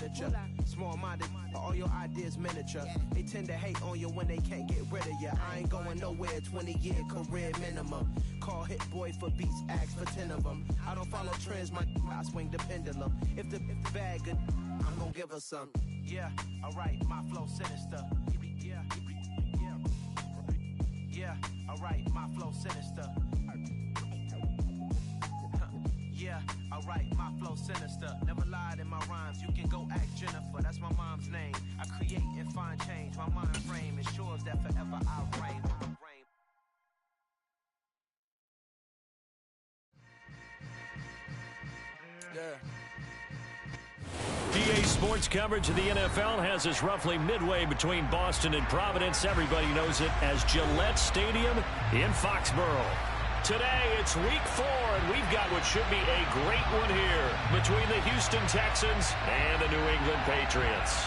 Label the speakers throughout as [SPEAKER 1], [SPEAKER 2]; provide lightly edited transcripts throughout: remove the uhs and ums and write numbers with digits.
[SPEAKER 1] literature. Small-minded, all your ideas miniature. They tend to hate on you when they can't get rid of you. I ain't going nowhere, 20-year career minimum. Call Hit Boy for beats, ask for 10 of them. I don't follow trends, I swing the pendulum. If the bag good, I'm gonna give her some. Yeah, alright, my flow sinister. Yeah, alright, my flow sinister. Yeah, alright, my flow sinister. Never lied in my rhymes, you can go ask Jennifer. That's my mom's name. I create and find change. My mind frame ensures that forever I'll reign.
[SPEAKER 2] Yeah.
[SPEAKER 3] PA Sports coverage of the NFL has us roughly midway between Boston and Providence. Everybody knows it as Gillette Stadium in Foxborough. Today, it's week 4, and we've got what should be a great one here between the Houston Texans and the New England Patriots.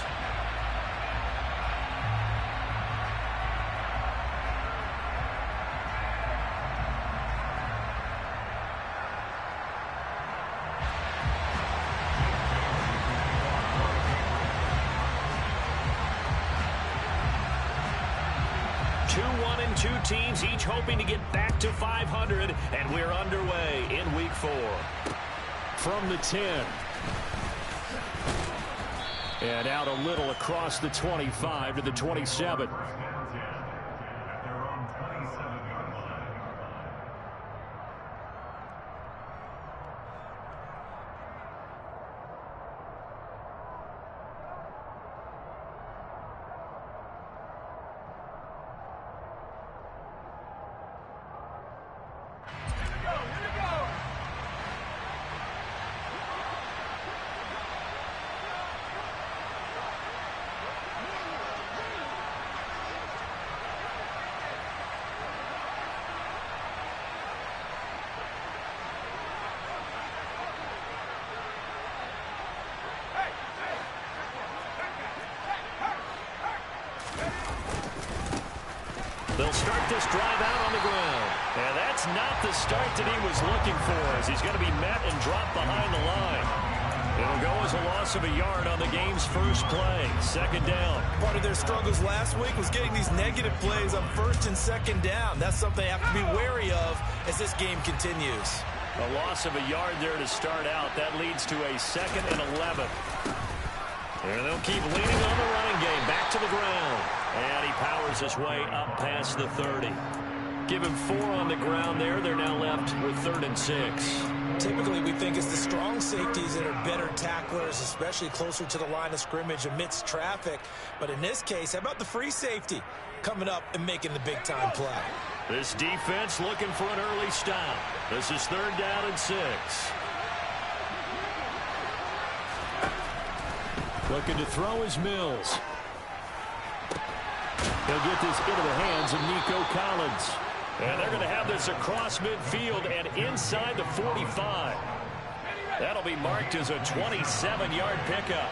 [SPEAKER 3] Two teams each hoping to get back to 500, and we're underway in week 4. From the 10. And out a little across the 25 to the 27. They'll start this drive out on the ground. And that's not the start that he was looking for, as he's going to be met and dropped behind the line. It'll go as a loss of a yard on the game's first play. Second down.
[SPEAKER 2] Part of their struggles last week was getting these negative plays on first and second down. That's something they have to be wary of as this game continues.
[SPEAKER 3] A loss of a yard there to start out. That leads to a 2nd and 11. And they'll keep leaning on the running game. Back to the ground. And he powers his way up past the 30. Give him 4 on the ground there. They're now left with 3rd and 6.
[SPEAKER 2] Typically, we think it's the strong safeties that are better tacklers, especially closer to the line of scrimmage amidst traffic. But in this case, how about the free safety coming up and making the big-time play?
[SPEAKER 3] This defense looking for an early stop. This is 3rd down and 6. Looking to throw is Mills. He'll get this into the hands of Nico Collins. And they're going to have this across midfield and inside the 45. That'll be marked as a 27-yard pickup.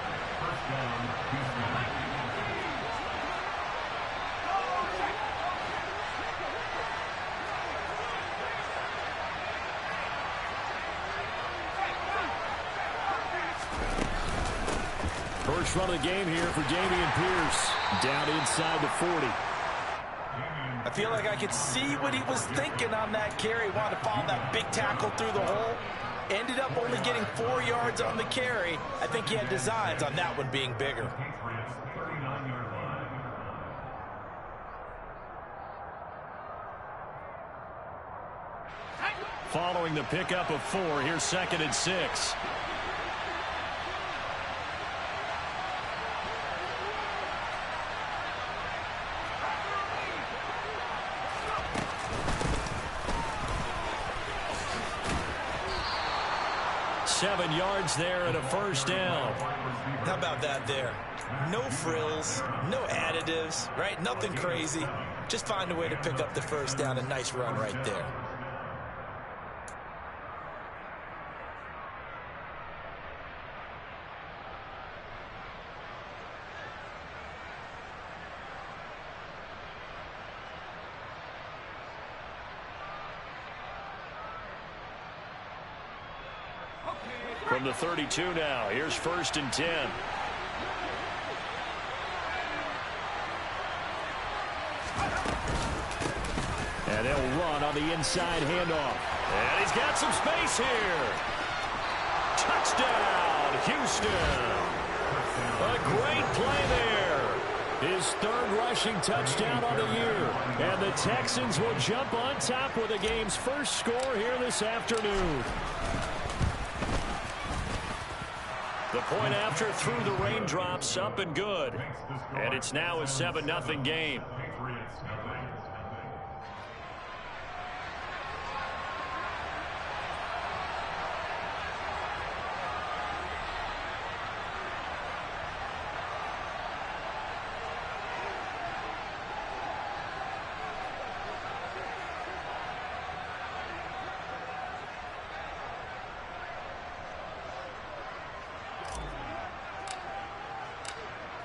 [SPEAKER 3] First run of the game here for Dameon Pierce. Down inside the 40.
[SPEAKER 2] I feel like I could see what he was thinking on that carry. Wanted to follow that big tackle through the hole. Ended up only getting 4 yards on the carry. I think he had designs on that one being bigger.
[SPEAKER 3] Following the pickup of 4, here's 2nd and 6. Seven yards there and a first down.
[SPEAKER 2] How about that there? No frills, no additives, right? Nothing crazy. Just find a way to pick up the first down. A nice run right there.
[SPEAKER 3] From the 32 now, here's 1st and 10. And they'll run on the inside handoff. And he's got some space here. Touchdown, Houston. A great play there. His third rushing touchdown on the year. And the Texans will jump on top with the game's first score here this afternoon. The point after through the raindrops, up and good. And it's now a 7-0 game.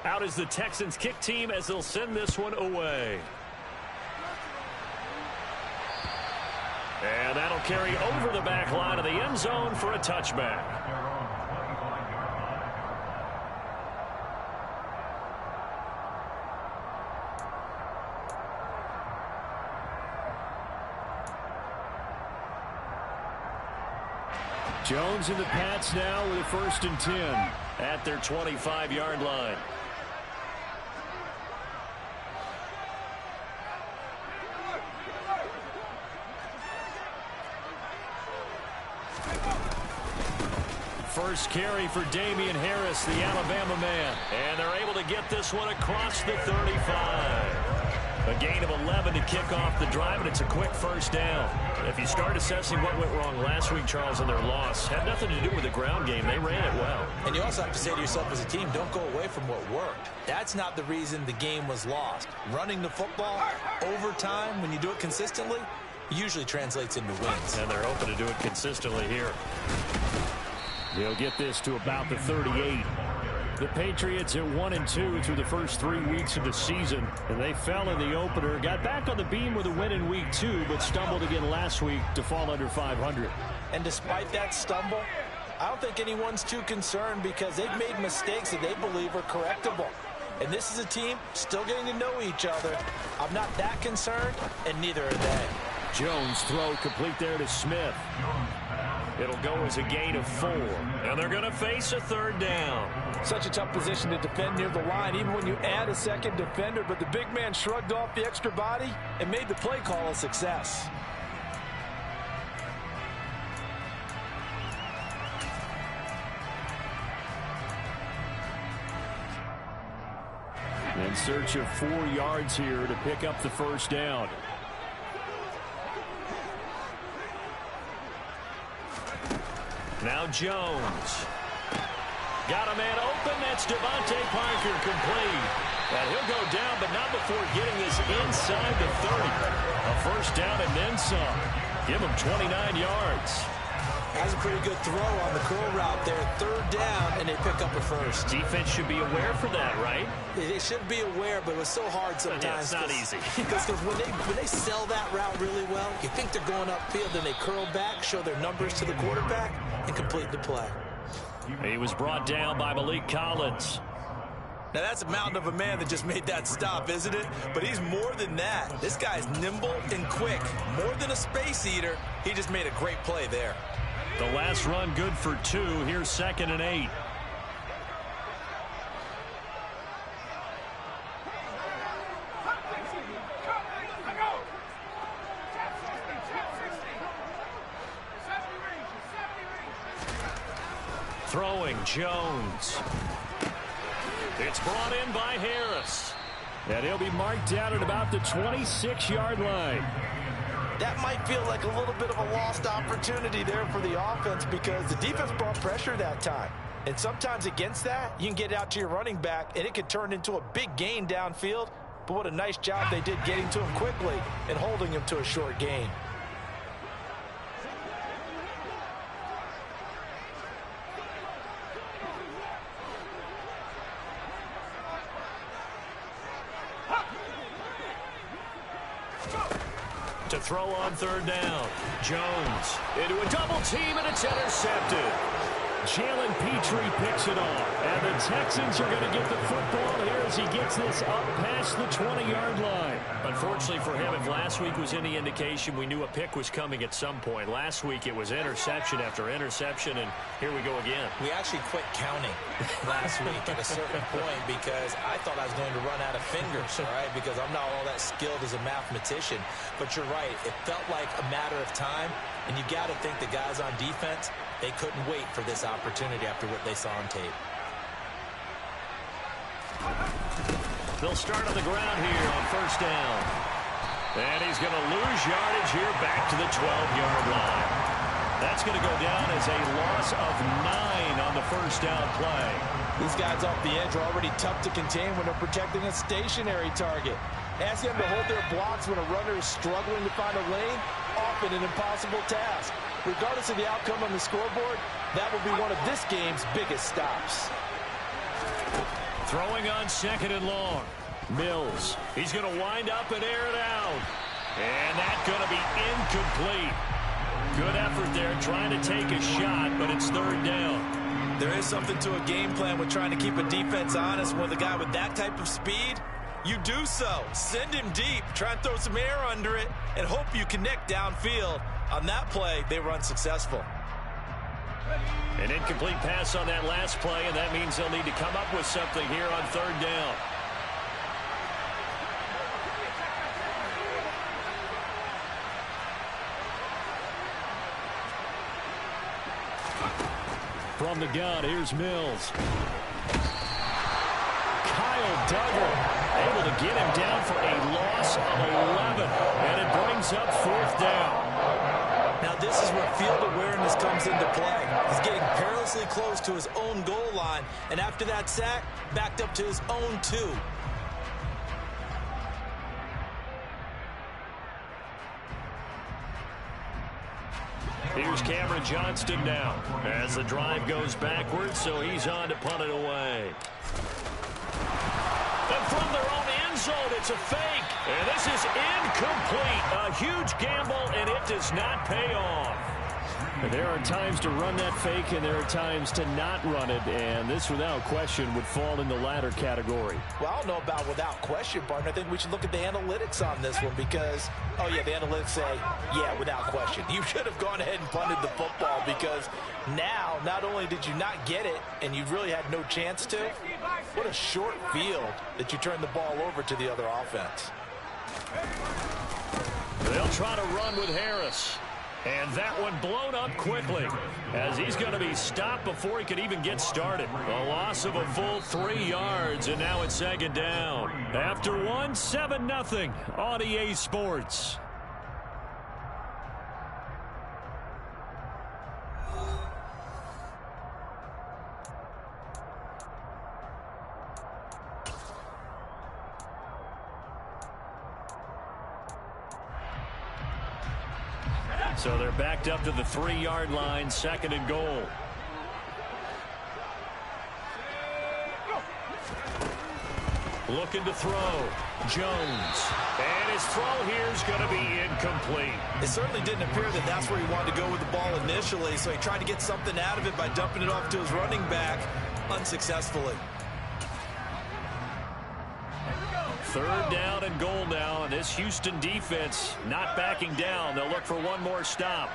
[SPEAKER 3] Out is the Texans kick team as they'll send this one away. And that'll carry over the back line of the end zone for a touchback. Jones and the Pats now with a 1st and 10 at their 25-yard line. First carry for Damian Harris, the Alabama man. And they're able to get this one across the 35. A gain of 11 to kick off the drive, and it's a quick first down. If you start assessing what went wrong last week, Charles, in their loss, had nothing to do with the ground game. They ran it well.
[SPEAKER 2] And you also have to say to yourself as a team, don't go away from what worked. That's not the reason the game was lost. Running the football over time, when you do it consistently, usually translates into wins.
[SPEAKER 3] And they're hoping to do it consistently here. They'll get this to about the 38. The Patriots at 1-2 through the first 3 weeks of the season, and they fell in the opener, got back on the beam with a win in week 2, but stumbled again last week to fall under 500.
[SPEAKER 2] And despite that stumble, I don't think anyone's too concerned because they've made mistakes that they believe are correctable. And this is a team still getting to know each other. I'm not that concerned, and neither are they.
[SPEAKER 3] Jones throw complete there to Smith. It'll go as a gain of 4. And they're going to face a 3rd down.
[SPEAKER 2] Such a tough position to defend near the line, even when you add a second defender. But the big man shrugged off the extra body and made the play call a success.
[SPEAKER 3] In search of 4 yards here to pick up the first down. Now Jones. Got a man open. That's Devontae Parker complete. And he'll go down, but not before getting this inside the 30. A first down and then some. Give him 29 yards.
[SPEAKER 2] That's a pretty good throw on the curl route there. 3rd down, and they pick up a first.
[SPEAKER 3] Defense should be aware for that, right?
[SPEAKER 2] They should be aware, but it was so hard sometimes.
[SPEAKER 3] Yeah, it's not easy.
[SPEAKER 2] Because when they sell that route really well, you think they're going upfield, then they curl back, show their numbers to the quarterback, and complete the play.
[SPEAKER 3] He was brought down by Malik Collins.
[SPEAKER 2] Now, that's a mountain of a man that just made that stop, isn't it? But he's more than that. This guy's nimble and quick. More than a space eater, he just made a great play there.
[SPEAKER 3] The last run good for 2. Here's 2nd and 8. Throwing Jones. It's brought in by Harris. And he'll be marked down at about the 26-yard line.
[SPEAKER 2] That might feel like a little bit of a lost opportunity there for the offense because the defense brought pressure that time. And sometimes against that, you can get out to your running back, and it could turn into a big gain downfield. But what a nice job they did getting to him quickly and holding him to a short gain.
[SPEAKER 3] To throw on 3rd down. Jones into a double team, and it's intercepted. Jalen Petrie picks it off. And the Texans are going to get the football here as he gets this up past the 20-yard line. Unfortunately for him, if last week was any indication, we knew a pick was coming at some point. Last week it was interception after interception, and here we go again.
[SPEAKER 2] We actually quit counting last week at a certain point because I thought I was going to run out of fingers, all right, because I'm not all that skilled as a mathematician. But you're right. It felt like a matter of time, and you got to think the guys on defense, they couldn't wait for this opportunity after what they saw on tape.
[SPEAKER 3] They'll start on the ground here on first down. And he's going to lose yardage here back to the 12-yard line. That's going to go down as a loss of 9 on the first down play.
[SPEAKER 2] These guys off the edge are already tough to contain when they're protecting a stationary target. Asking them to hold their blocks when a runner is struggling to find a lane, often an impossible task. Regardless of the outcome on the scoreboard, that will be one of this game's biggest stops.
[SPEAKER 3] Throwing on second and long. Mills. He's going to wind up and air it out. And that's going to be incomplete. Good effort there trying to take a shot, but it's third down.
[SPEAKER 2] There is something to a game plan with trying to keep a defense honest. With a guy with that type of speed, you do so. Send him deep. Try and throw some air under it and hope you connect downfield. On that play, they were unsuccessful.
[SPEAKER 3] An incomplete pass on that last play, and that means they'll need to come up with something here on third down. From the gun, here's Mills. Kyle Duggar able to get him down for a loss of 11, and it brings up fourth down.
[SPEAKER 2] Now this is where field awareness comes into play. He's getting perilously close to his own goal line, and after that sack, backed up to his own 2.
[SPEAKER 3] Here's Cameron Johnston now as the drive goes backwards, so he's on to punt it away. And from their own end zone, it's a fake. And this is incomplete. A huge gamble, and it does not pay off. And there are times to run that fake, and there are times to not run it. And this, without question, would fall in the latter category.
[SPEAKER 2] Well, I don't know about without question, partner. I think we should look at the analytics on this one because, oh, yeah, the analytics say, yeah, without question. You should have gone ahead and punted the football because now, not only did you not get it and you really had no chance to, what a short field that you turned the ball over to the other offense.
[SPEAKER 3] They'll try to run with Harris. And that one blown up quickly as he's going to be stopped before he could even get started. A loss of a full 3 yards, and now it's second down. After one, 7-0 on EA Sports. So they're backed up to the 3-yard line, second and goal. Looking to throw. Jones. And his throw here is going to be incomplete.
[SPEAKER 2] It certainly didn't appear that that's where he wanted to go with the ball initially, so he tried to get something out of it by dumping it off to his running back unsuccessfully.
[SPEAKER 3] Third down and goal now, and this Houston defense not backing down. They'll look for one more stop.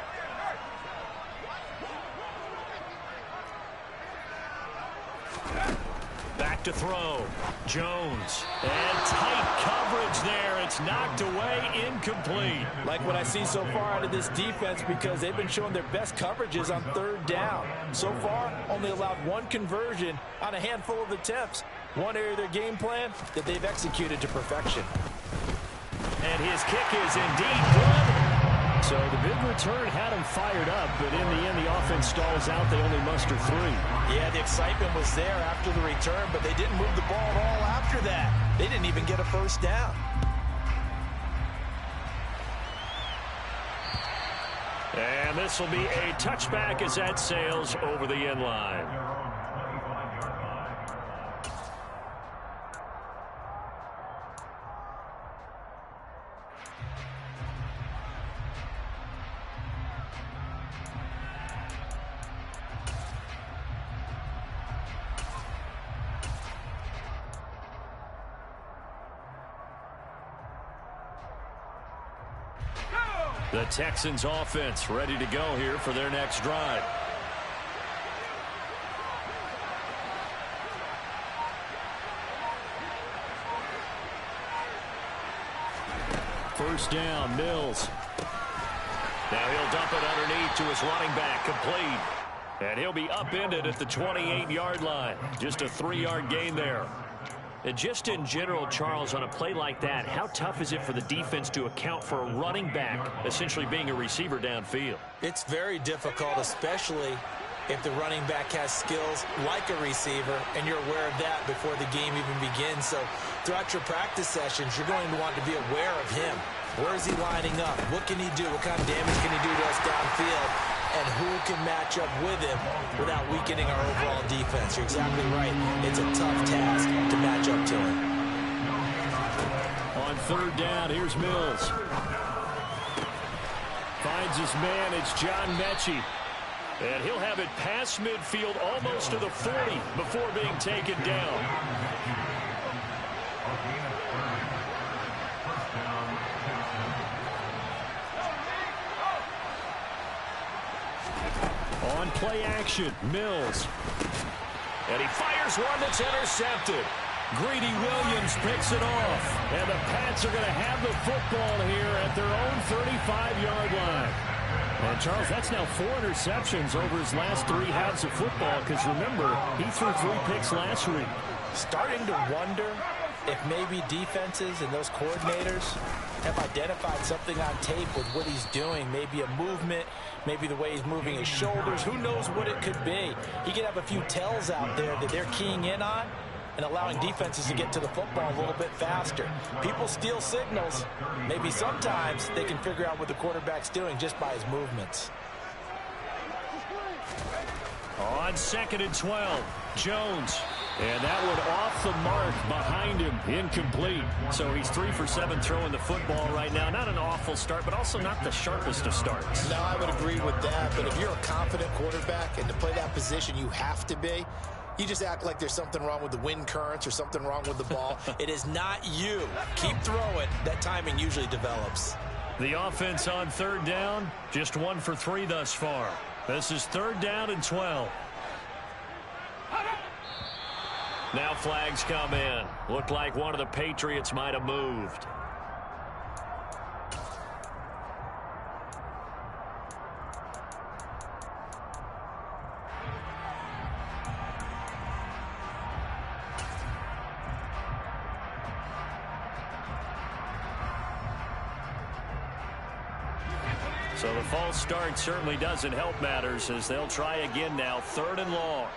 [SPEAKER 3] Back to throw. Jones. And tight coverage there. It's knocked away, incomplete.
[SPEAKER 2] Like what I see so far out of this defense because they've been showing their best coverages on third down. So far, only allowed one conversion on a handful of attempts. One area of their game plan that they've executed to perfection.
[SPEAKER 3] And his kick is indeed good. So the big return had him fired up, but in the end, the offense stalls out. They only muster 3.
[SPEAKER 2] Yeah, the excitement was there after the return, but they didn't move the ball at all after that. They didn't even get a first down.
[SPEAKER 3] And this will be a touchback as that sails over the end line. The Texans offense ready to go here for their next drive. First down, Mills. Now he'll dump it underneath to his running back, complete. And he'll be upended at the 28-yard line. Just a 3-yard gain there. And just in general, Charles, on a play like that, how tough is it for the defense to account for a running back essentially being a receiver downfield?
[SPEAKER 2] It's very difficult, especially if the running back has skills like a receiver, and you're aware of that before the game even begins. So throughout your practice sessions, you're going to want to be aware of him. Where is he lining up? What can he do? What kind of damage can he do to us downfield? And who can match up with him without weakening our overall defense? You're exactly right. It's a tough task to match up to him.
[SPEAKER 3] On third down, here's Mills. Finds his man. It's John Mechie. And he'll have it past midfield almost to the 40 before being taken down. On play action, Mills. And he fires one that's intercepted. Greedy Williams picks it off. And the Pats are going to have the football here at their own 35-yard line. And, Charles, that's now 4 interceptions over his last 3 halves of football because, remember, he threw 3 picks last week.
[SPEAKER 2] Starting to wonder if maybe defenses and those coordinators have identified something on tape with what he's doing. Maybe a movement, maybe the way he's moving his shoulders. Who knows what it could be? He could have a few tells out there that they're keying in on and allowing defenses to get to the football a little bit faster. People steal signals. Maybe sometimes they can figure out what the quarterback's doing just by his movements.
[SPEAKER 3] On 2nd and 12, Jones. And that one off the mark behind him, incomplete. So he's 3 for 7 throwing the football right now. Not an awful start, but also not the sharpest of starts.
[SPEAKER 2] No, I would agree with that. But if you're a confident quarterback and to play that position, you have to be. You just act like there's something wrong with the wind currents or something wrong with the ball. It is not you. Keep throwing. That timing usually develops.
[SPEAKER 3] The offense on third down, just 1 for 3 thus far. This is 3rd down and 12. Now flags come in. Looked like one of the Patriots might have moved. So the false start certainly doesn't help matters as they'll try again now, 3rd and long.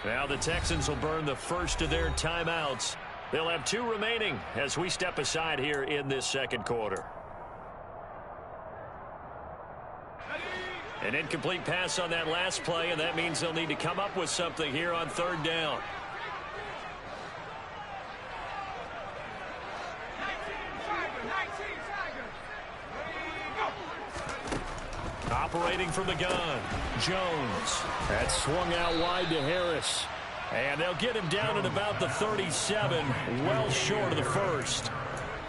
[SPEAKER 3] Now the Texans will burn the first of their timeouts. They'll have 2 remaining as we step aside here in this 2nd quarter. An incomplete pass on that last play, and that means they'll need to come up with something here on 3rd down. Operating from the gun, Jones. That's swung out wide to Harris. And they'll get him down at about the 37, well short of the first.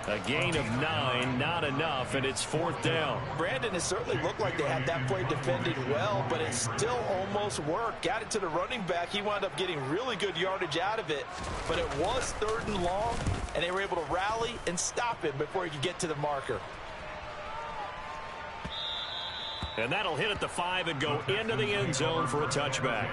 [SPEAKER 3] A gain of 9, not enough, and it's 4th down.
[SPEAKER 2] Brandon, it certainly looked like they had that play defended well, but it still almost worked. Got it to the running back. He wound up getting really good yardage out of it, but it was 3rd and long, and they were able to rally and stop him before he could get to the marker.
[SPEAKER 3] And that'll hit at the 5 and go into the end zone for a touchback.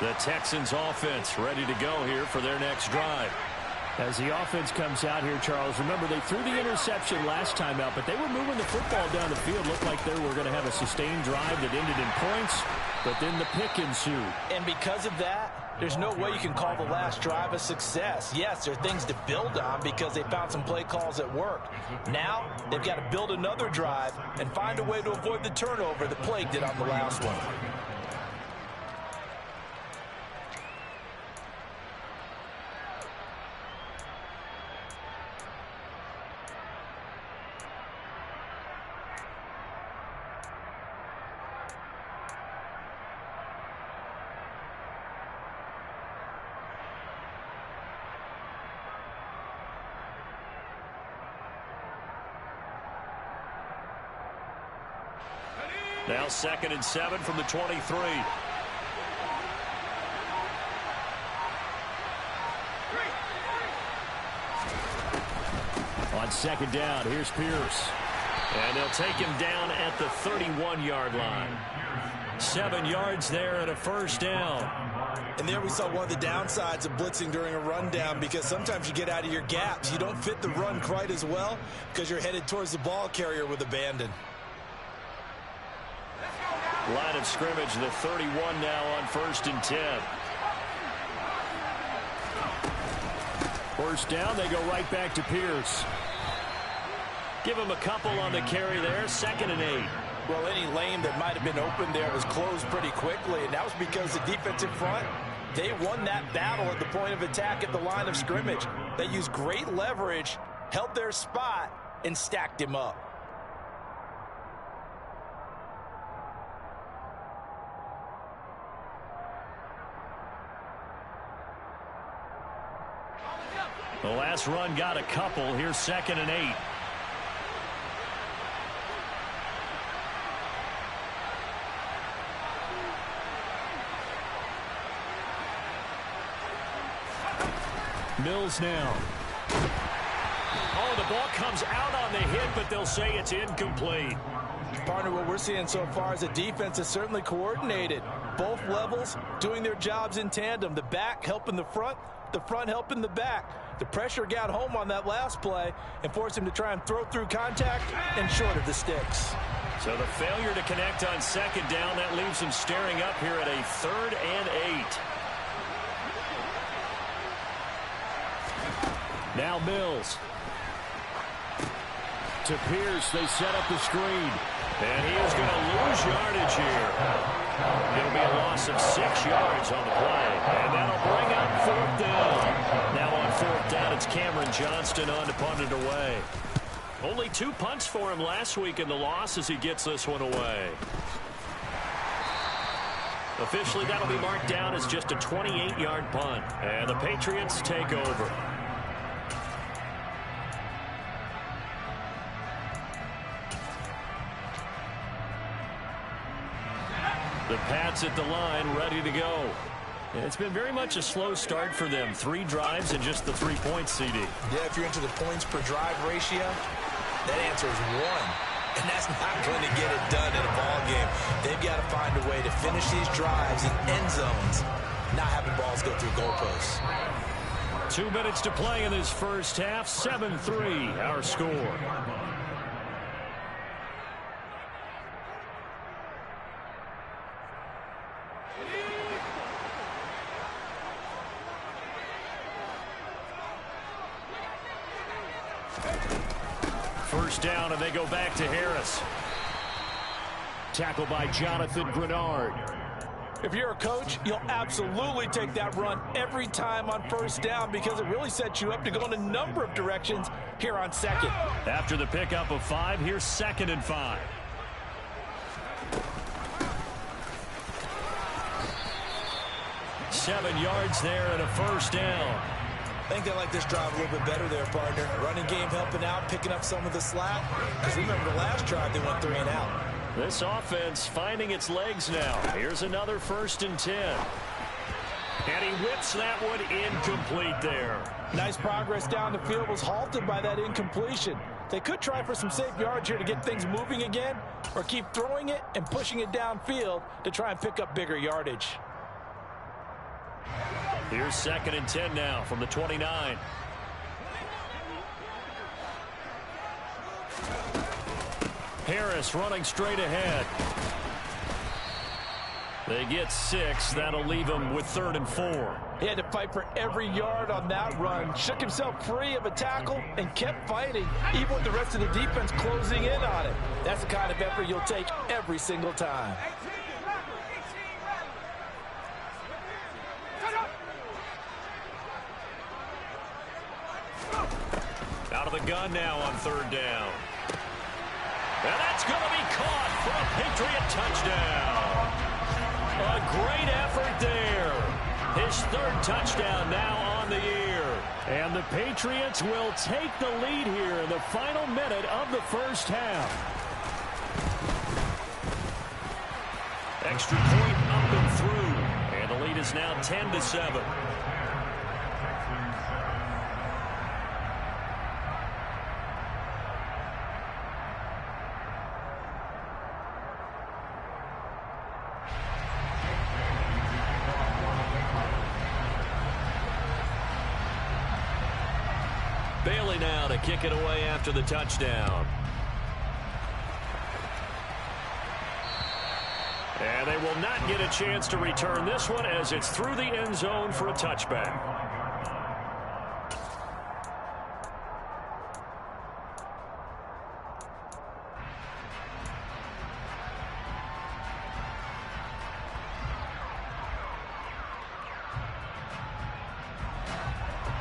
[SPEAKER 3] The Texans offense ready to go here for their next drive. As the offense comes out here, Charles, remember they threw the interception last time out, but they were moving the football down the field. Looked like they were going to have a sustained drive that ended in points, but then the pick ensued.
[SPEAKER 2] And because of that, there's no way you can call the last drive a success. Yes, there are things to build on because they found some play calls that worked. Now, they've got to build another drive and find a way to avoid the turnover that plagued it on the last one.
[SPEAKER 3] Now 2nd and 7 from the 23. On 2nd down, here's Pierce. And they'll take him down at the 31-yard line. 7 yards there and a 1st down.
[SPEAKER 2] And there we saw one of the downsides of blitzing during a rundown, because sometimes you get out of your gaps. You don't fit the run quite as well because you're headed towards the ball carrier with abandon.
[SPEAKER 3] Line of scrimmage, the 31 now on 1st and 10. 1st down, they go right back to Pierce. Give him a couple on the carry there, 2nd and 8.
[SPEAKER 2] Well, any lane that might have been open there was closed pretty quickly, and that was because the defensive front, they won that battle at the point of attack at the line of scrimmage. They used great leverage, held their spot, and stacked him up.
[SPEAKER 3] The last run got a couple. Here's 2nd and 8. Mills now. Oh, the ball comes out on the hit, but they'll say it's incomplete.
[SPEAKER 2] Partner, what we're seeing so far is the defense is certainly coordinated. Both levels doing their jobs in tandem. The back helping the front helping the back. The pressure got home on that last play and forced him to try and throw through contact and short of the sticks.
[SPEAKER 3] So the failure to connect on 2nd down, that leaves him staring up here at a 3rd and 8. Now Mills. To Pierce, they set up the screen. And he is going to lose yardage here. It'll be a loss of 6 yards on the play. And that'll bring up 4th down. Now on 4th down, it's Cameron Johnston on to punt it away. Only 2 punts for him last week in the loss as he gets this one away. Officially, that'll be marked down as just a 28-yard punt. And the Patriots take over. The Pats at the line, ready to go. It's been very much a slow start for them. 3 drives and just the 3 points, CD.
[SPEAKER 2] Yeah, if you're into the points per drive ratio, that answer is 1. And that's not going to get it done in a ball game. They've got to find a way to finish these drives in end zones, not having balls go through goalposts.
[SPEAKER 3] 2 minutes to play in this first half. 7-3, our score. First down, and they go back to Harris. Tackled by Jonathan Grenard.
[SPEAKER 2] If you're a coach, you'll absolutely take that run every time on 1st down because it really sets you up to go in a number of directions here on 2nd.
[SPEAKER 3] After the pickup of 5, here's 2nd and 5. Seven yards there and a 1st down.
[SPEAKER 2] I think they like this drive a little bit better there, partner. Running game helping out, picking up some of the slack. Because remember the last drive, they went 3 and out.
[SPEAKER 3] This offense finding its legs now. Here's another 1st and 10. And he whips that one incomplete there.
[SPEAKER 2] Nice progress down the field, was halted by that incompletion. They could try for some safe yards here to get things moving again, or keep throwing it and pushing it downfield to try and pick up bigger yardage.
[SPEAKER 3] Here's 2nd and 10 now from the 29. Harris running straight ahead. They get 6. That'll leave him with 3rd and 4.
[SPEAKER 2] He had to fight for every yard on that run. Shook himself free of a tackle and kept fighting, even with the rest of the defense closing in on it. That's the kind of effort you'll take every single time.
[SPEAKER 3] Out of the gun now on 3rd down. And that's going to be caught for a Patriot touchdown. A great effort there. His 3rd touchdown now on the year. And the Patriots will take the lead here in the final minute of the first half. Extra point up and through. And the lead is now 10-7. Bailey now to kick it away after the touchdown. And they will not get a chance to return this one as it's through the end zone for a touchback.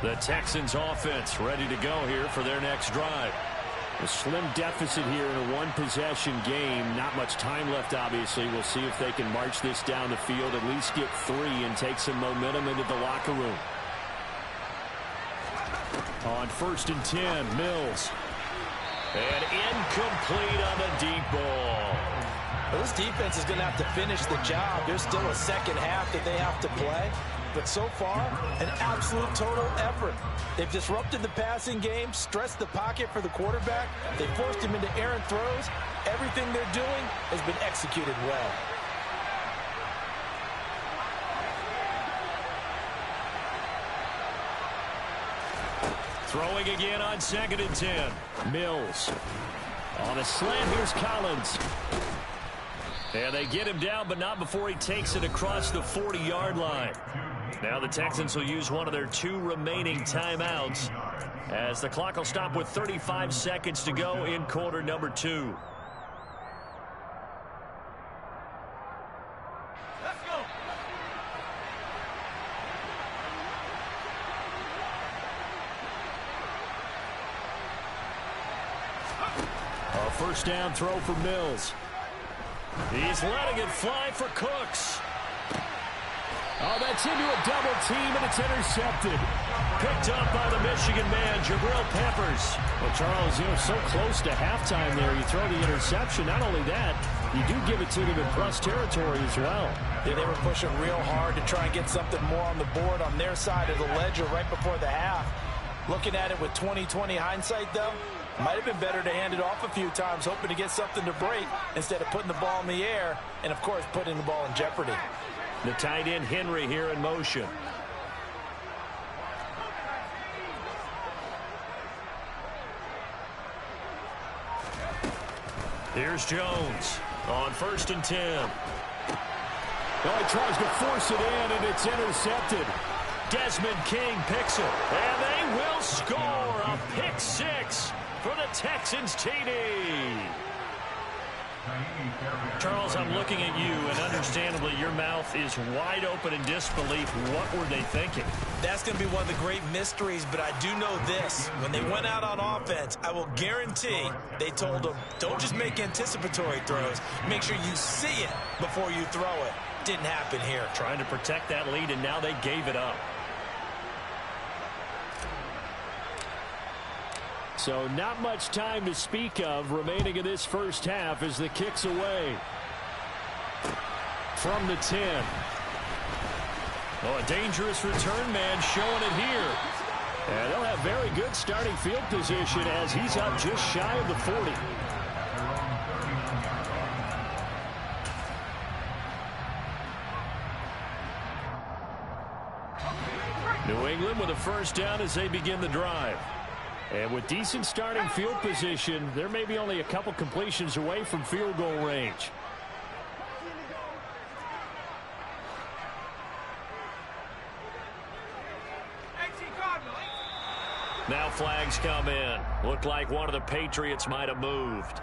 [SPEAKER 3] The Texans offense ready to go here for their next drive. A slim deficit here in a one-possession game. Not much time left, obviously. We'll see if they can march this down the field, at least get 3, and take some momentum into the locker room. On 1st and 10, Mills. And incomplete on the deep ball.
[SPEAKER 2] Well, this defense is going to have to finish the job. There's still a second half that they have to play. But so far, an absolute total effort. They've disrupted the passing game, stressed the pocket for the quarterback. They forced him into errant throws. Everything they're doing has been executed well.
[SPEAKER 3] Throwing again on 2nd and 10. Mills. On a slant, here's Collins. And they get him down, but not before he takes it across the 40-yard line. Now the Texans will use one of their 2 remaining timeouts as the clock will stop with 35 seconds to go in quarter number 2.
[SPEAKER 4] Let's go.
[SPEAKER 3] A first down throw for Mills. He's letting it fly for Cooks. Oh, that's into a double team, and it's intercepted. Picked up by the Michigan man, Jabril Peppers.
[SPEAKER 5] Well, Charles, so close to halftime there. You throw the interception. Not only that, you do give it to them in plus territory as well.
[SPEAKER 2] Yeah, they were pushing real hard to try and get something more on the board on their side of the ledger right before the half. Looking at it with 20/20 hindsight, though, might have been better to hand it off a few times, hoping to get something to break instead of putting the ball in the air and, of course, putting the ball in jeopardy.
[SPEAKER 3] The tight end Henry here in motion. Here's Jones on 1st and 10.
[SPEAKER 5] Oh, he tries to force it in, and it's intercepted.
[SPEAKER 3] Desmond King picks it, and they will score a pick 6 for the Texans TD. Charles, I'm looking at you, and understandably your mouth is wide open in disbelief. What were they thinking?
[SPEAKER 2] That's going to be one of the great mysteries, but I do know this. When they went out on offense, I will guarantee they told them, don't just make anticipatory throws. Make sure you see it before you throw it. Didn't happen here.
[SPEAKER 3] Trying to protect that lead, and now they gave it up.
[SPEAKER 5] So not much time to speak of remaining in this first half as the kick's away. From the 10.
[SPEAKER 3] Oh, a dangerous return man showing it here.
[SPEAKER 5] And they'll have very good starting field position as he's up just shy of the 40.
[SPEAKER 3] New England with a first down as they begin the drive.
[SPEAKER 5] And with decent starting field position, there may be only a couple completions away from field goal range.
[SPEAKER 3] Now flags come in. Looked like one of the Patriots might have moved.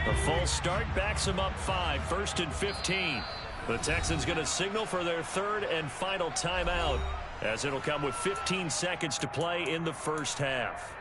[SPEAKER 3] The full start backs them up 5, 1st and 15. The Texans going to signal for their 3rd and final timeout. as it'll come with 15 seconds to play in the first half.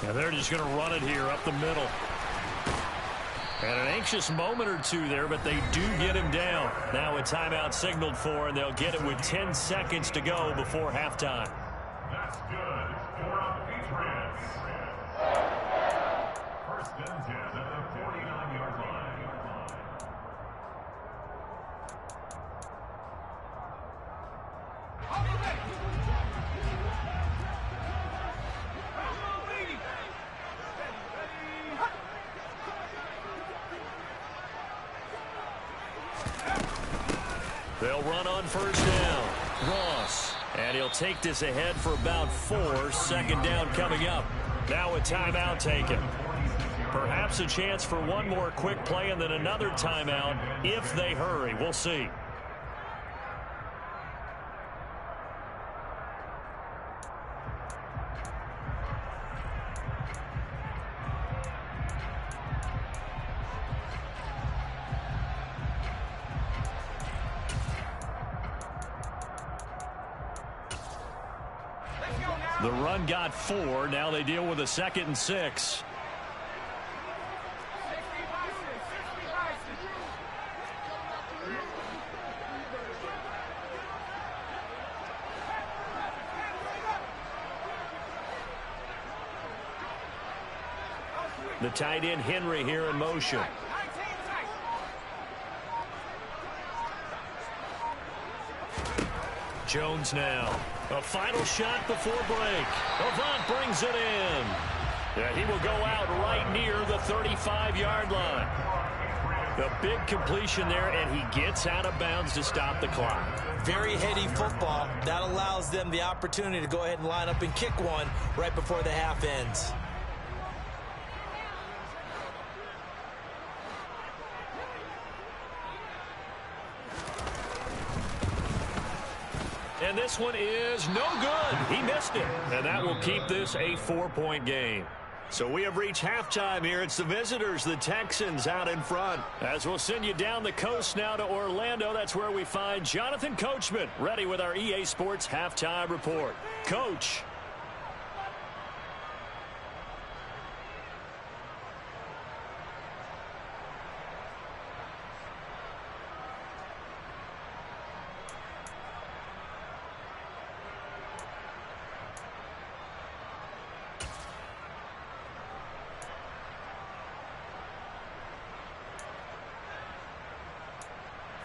[SPEAKER 3] And they're just going to run it here up the middle. And an anxious moment or two there, but they do get him down. Now a timeout signaled for, and they'll get it with 10 seconds to go before halftime.
[SPEAKER 4] That's good for the Patriots. First and 10 at the 49-yard line.
[SPEAKER 3] They'll run on first down. Ross. And he'll take this ahead for about 4. Second down coming up. Now a timeout taken. Perhaps a chance for one more quick play and then another timeout if they hurry. We'll see. The run got 4. Now they deal with a 2nd and 6. The tight end Henry here in motion. Jones now. A final shot before break. Avant brings it in. Yeah, he will go out right near the 35-yard line. The big completion there, and he gets out of bounds to stop the clock.
[SPEAKER 2] Very heady football. That allows them the opportunity to go ahead and line up and kick one right before the half ends.
[SPEAKER 3] And this one is no good. He missed it. And that will keep this a 4-point game. So we have reached halftime here. It's the visitors, the Texans, out in front. As we'll send you down the coast now to Orlando. That's where we find Jonathan Coachman, ready with our EA Sports halftime report. Coach.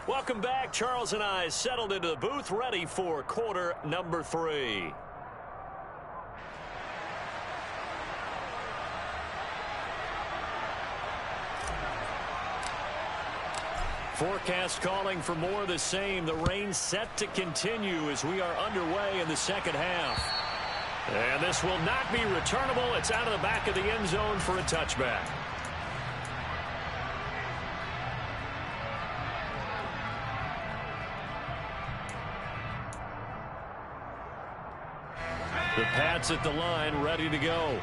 [SPEAKER 3] Welcome back. Charles and I settled into the booth, ready for quarter number 3. Forecast calling for more of the same. The rain set to continue as we are underway in the second half. And this will not be returnable. It's out of the back of the end zone for a touchback. The Pats at the line, ready to go.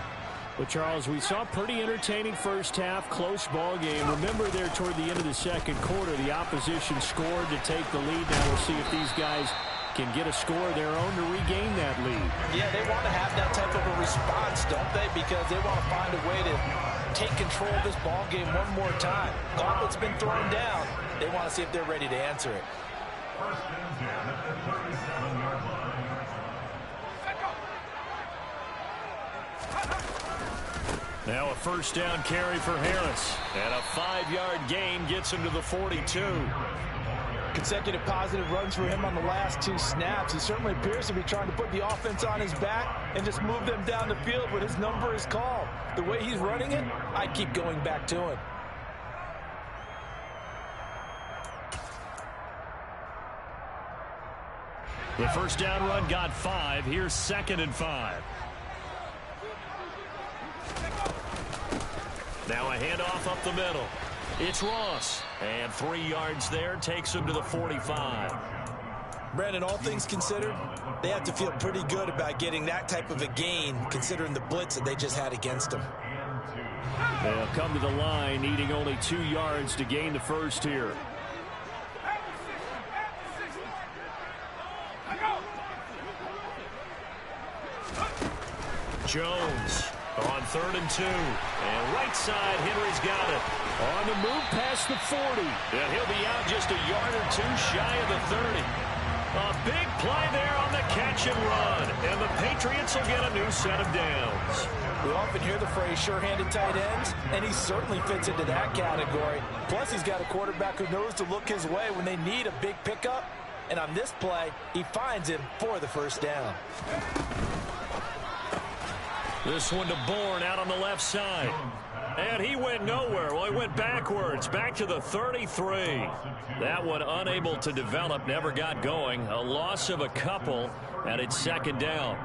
[SPEAKER 5] Well, Charles, we saw a pretty entertaining first half, close ball game. Remember there toward the end of the second quarter, the opposition scored to take the lead. Now we'll see if these guys can get a score of their own to regain that lead.
[SPEAKER 2] Yeah, they want to have that type of a response, don't they? Because they want to find a way to take control of this ball game one more time. Gauntlet's been thrown down. They want to see if they're ready to answer it.
[SPEAKER 4] First and 10 at the 37-yard line.
[SPEAKER 3] Now a first down carry for Harris. And a 5-yard gain gets him to the 42.
[SPEAKER 2] Consecutive positive runs for him on the last 2 snaps. He certainly appears to be trying to put the offense on his back and just move them down the field when his number is called. The way he's running it, I keep going back to him.
[SPEAKER 3] The first down run got 5. Here's 2nd and 5. Now a handoff up the middle. It's Ross. And 3 yards there takes him to the 45.
[SPEAKER 2] Brandon, all things considered, they have to feel pretty good about getting that type of a gain considering the blitz that they just had against them.
[SPEAKER 5] They'll come to the line needing only 2 yards to gain the first here.
[SPEAKER 3] Jones on 3rd and 2. And right side, Henry's got it.
[SPEAKER 5] On the move past the 40.
[SPEAKER 3] And he'll be out just a yard or 2 shy of the 30. A big play there on the catch and run. And the Patriots will get a new set of downs.
[SPEAKER 2] We often hear the phrase sure-handed tight ends, and he certainly fits into that category. Plus, he's got a quarterback who knows to look his way when they need a big pickup. And on this play, he finds him for the first down.
[SPEAKER 3] This one to Bourne out on the left side. And he went nowhere. Well, he went backwards, back to the 33. That one unable to develop, never got going. A loss of a couple, and it's 2nd down.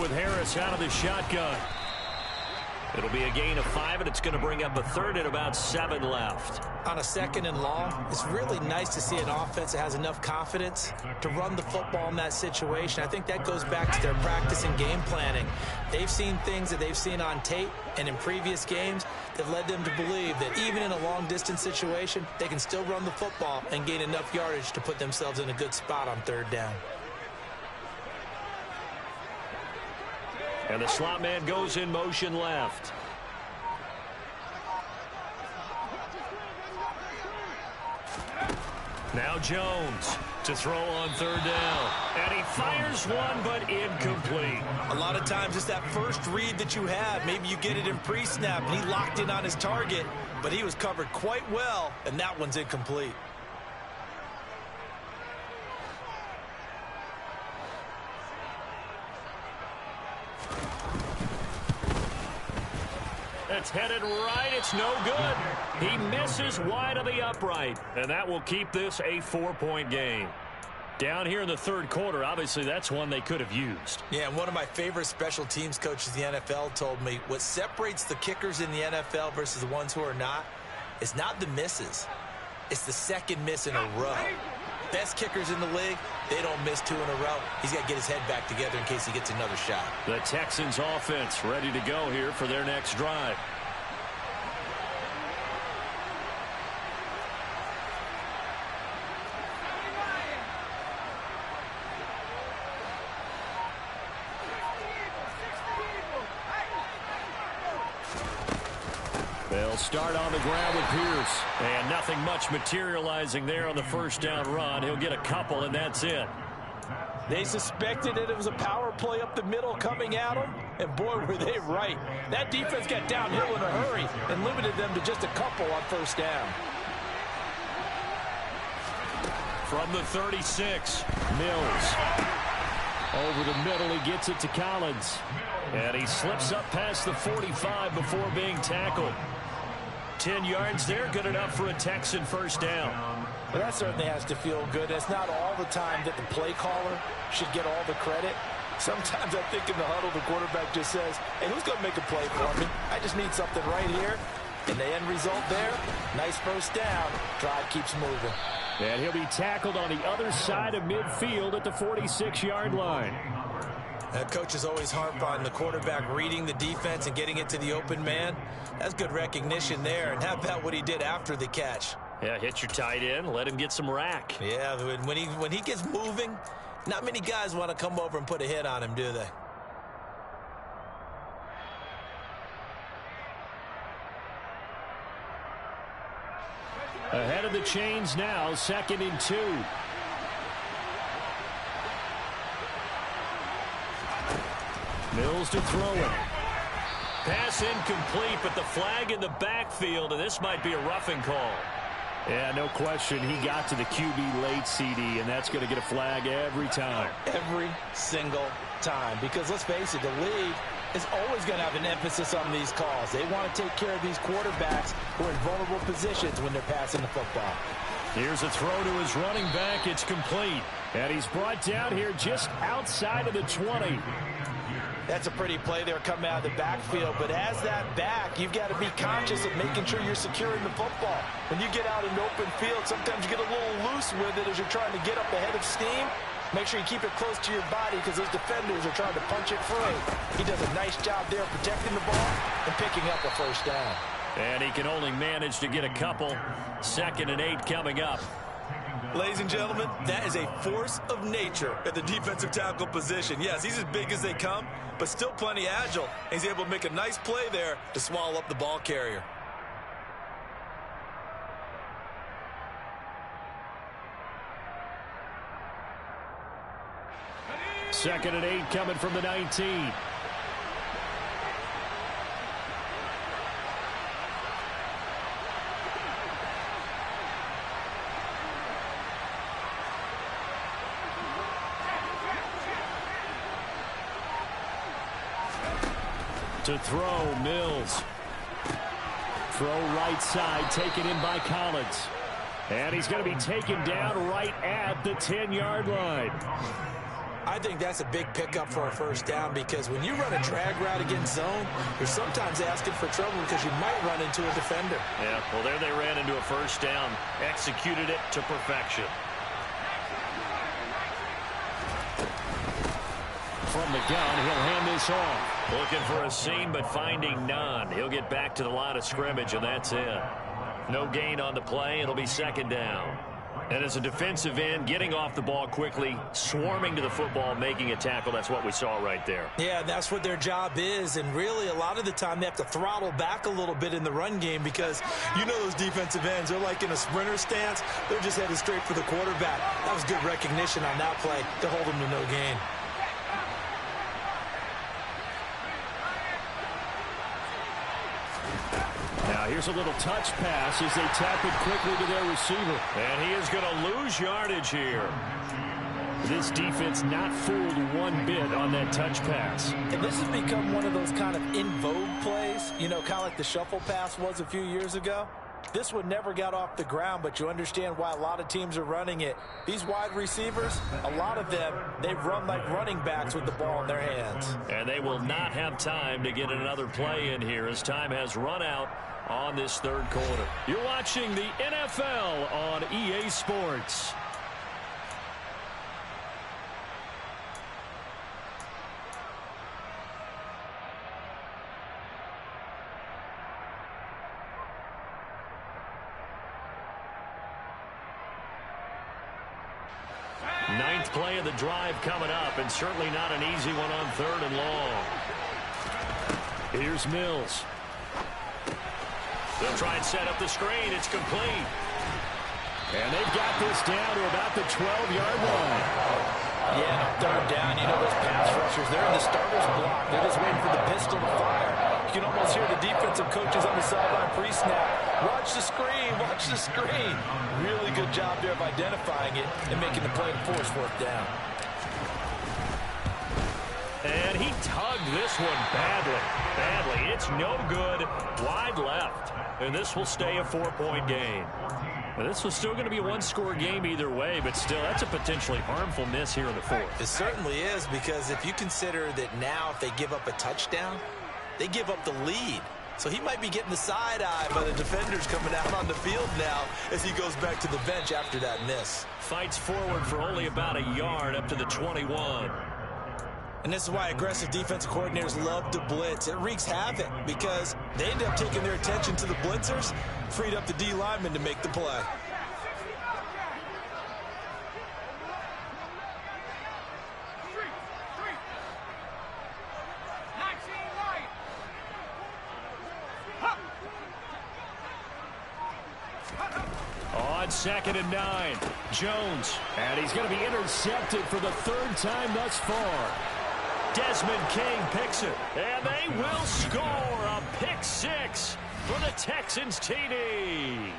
[SPEAKER 3] With Harris out of the shotgun. It'll be a gain of 5, and it's going to bring up a 3rd and about 7 left.
[SPEAKER 2] On a 2nd and long, it's really nice to see an offense that has enough confidence to run the football in that situation. I think that goes back to their practice and game planning. They've seen things that they've seen on tape and in previous games that led them to believe that even in a long-distance situation, they can still run the football and gain enough yardage to put themselves in a good spot on 3rd down.
[SPEAKER 3] And the slot man goes in motion left. Now Jones to throw on 3rd down. And he fires one, but incomplete.
[SPEAKER 2] A lot of times it's that first read that you have. Maybe you get it in pre-snap, and he locked in on his target, but he was covered quite well, and that one's incomplete.
[SPEAKER 3] It's headed right. It's no good. He misses wide of the upright. And that will keep this a 4-point game. Down here in the 3rd quarter, obviously that's one they could have used.
[SPEAKER 2] Yeah, and one of my favorite special teams coaches in the NFL told me what separates the kickers in the NFL versus the ones who are not is not the misses. It's the 2nd miss in a row. Best kickers in the league, they don't miss 2 in a row. He's got to get his head back together in case he gets another shot.
[SPEAKER 3] The Texans offense ready to go here for their next drive. They'll start on the ground with Pierce. And nothing much materializing there on the first down run. He'll get a couple, and that's it.
[SPEAKER 2] They suspected that it was a power play up the middle coming at them, and boy, were they right. That defense got downhill in a hurry and limited them to just a couple on first down.
[SPEAKER 3] From the 36,
[SPEAKER 5] Mills. Over the middle, he gets it to Collins.
[SPEAKER 3] and he slips up past the 45 before being tackled. 10 yards there, good enough for a Texan first down.
[SPEAKER 2] Well, that certainly has to feel good. It's not all the time that the play caller should get all the credit. Sometimes I think in the huddle, the quarterback just says, hey, who's going to make a play for me? I just need something right here. And the end result there, nice first down. Drive keeps moving.
[SPEAKER 5] And he'll be tackled on the other side of midfield at the 46-yard line.
[SPEAKER 2] Coaches always harp on the quarterback reading the defense and getting it to the open man. That's good recognition there. And how about what he did after the catch?
[SPEAKER 3] Yeah, hit your tight end, let him get some rack.
[SPEAKER 2] Yeah, when he gets moving, not many guys want to come over and put a hit on him, do they?
[SPEAKER 5] Ahead of the chains now, 2nd and 2. Mills to throw it.
[SPEAKER 3] Pass incomplete, but the flag in the backfield, and this might be a roughing call.
[SPEAKER 5] Yeah, no question. He got to the QB late, CD, and that's going to get a flag every time.
[SPEAKER 2] Every single time. Because let's face it, the league is always going to have an emphasis on these calls. They want to take care of these quarterbacks who are in vulnerable positions when they're passing the football.
[SPEAKER 5] Here's a throw to his running back. It's complete. And he's brought down here just outside of the 20.
[SPEAKER 2] That's a pretty play there coming out of the backfield. But as that back, you've got to be conscious of making sure you're securing the football. When you get out in open field, sometimes you get a little loose with it as you're trying to get up ahead of steam. Make sure you keep it close to your body because those defenders are trying to punch it free. He does a nice job there protecting the ball and picking up a first down.
[SPEAKER 3] And he can only manage to get a couple. 2nd and 8 coming up.
[SPEAKER 2] Ladies and gentlemen, that is a force of nature at the defensive tackle position. Yes, he's as big as they come, but still plenty agile. He's able to make a nice play there to swallow up the ball carrier.
[SPEAKER 5] Second and 8 coming from the 19. To throw, Mills. Throw right side, taken in by Collins. And he's going to be taken down right at the 10-yard line.
[SPEAKER 2] I think that's a big pickup for a first down because when you run a drag route against zone, you're sometimes asking for trouble because you might run into a defender.
[SPEAKER 3] Yeah, well, there they ran into a first down. Executed it to perfection.
[SPEAKER 5] From the gun, he'll hand this off.
[SPEAKER 3] Looking for a seam, but finding none. He'll get back to the line of scrimmage, and that's it. No gain on the play. It'll be 2nd down. And as a defensive end, getting off the ball quickly, swarming to the football, making a tackle, that's what we saw right there.
[SPEAKER 2] Yeah, that's what their job is. And really, a lot of the time, they have to throttle back a little bit in the run game because you know those defensive ends, they're like in a sprinter stance. They're just headed straight for the quarterback. That was good recognition on that play to hold them to no gain.
[SPEAKER 5] Now here's a little touch pass as they tap it quickly to their receiver.
[SPEAKER 3] And he is going to lose yardage here.
[SPEAKER 5] This defense not fooled one bit on that touch pass.
[SPEAKER 2] And this has become one of those kind of in vogue plays, you know, kind of like the shuffle pass was a few years ago. This one never got off the ground, but you understand why a lot of teams are running it. These wide receivers, a lot of them, they run like running backs with the ball in their hands.
[SPEAKER 3] And they will not have time to get another play in here as time has run out on this 3rd quarter.
[SPEAKER 5] You're watching the NFL on EA Sports.
[SPEAKER 3] Ninth play of the drive coming up, and certainly not an easy one on 3rd and long.
[SPEAKER 5] Here's Mills.
[SPEAKER 3] They'll try and set up the screen. It's complete.
[SPEAKER 5] And they've got this down to about the 12-yard line.
[SPEAKER 2] Yeah, 3rd down, you know those pass rushers, they're in the starter's block. They're just waiting for the pistol to fire. You can almost hear the defensive coaches on the sideline pre-snap. Watch the screen, watch the screen. Really good job there of identifying it and making the play to force 4th down.
[SPEAKER 3] And he tugged this one badly. It's no good. Wide left. And this will stay a 4-point game. Now, this was still going to be a 1-score game either way, but still, that's a potentially harmful miss here in the 4th.
[SPEAKER 2] It certainly is, because if you consider that now if they give up a touchdown, they give up the lead. So he might be getting the side eye by the defenders coming out on the field now as he goes back to the bench after that miss.
[SPEAKER 3] Fights forward for only about a yard up to the 21.
[SPEAKER 2] And this is why aggressive defensive coordinators love to blitz. It wreaks havoc because they end up taking their attention to the blitzers, freed up the D lineman to make the play.
[SPEAKER 3] On 2nd and 9, Jones. And he's going to be intercepted for the 3rd time thus far. Desmond King picks it. And they will score a pick 6 for the Texans TD.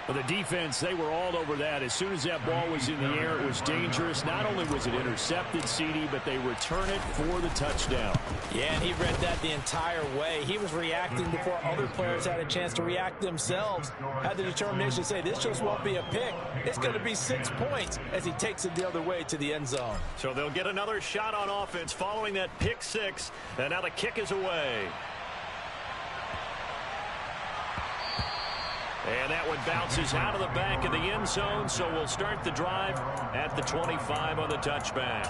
[SPEAKER 3] For the defense, they were all over that. As soon as that ball was in the air, it was dangerous. Not only was it intercepted, CD, but they return it for the touchdown.
[SPEAKER 2] Yeah, and he read that the entire way. He was reacting before other players had a chance to react themselves. Had the determination to say, this just won't be a pick. It's going to be 6 points as he takes it the other way to the end zone.
[SPEAKER 3] So they'll get another shot on offense following that pick 6. And now the kick is away. And that one bounces out of the back of the end zone, so we'll start the drive at the 25 on the touchback.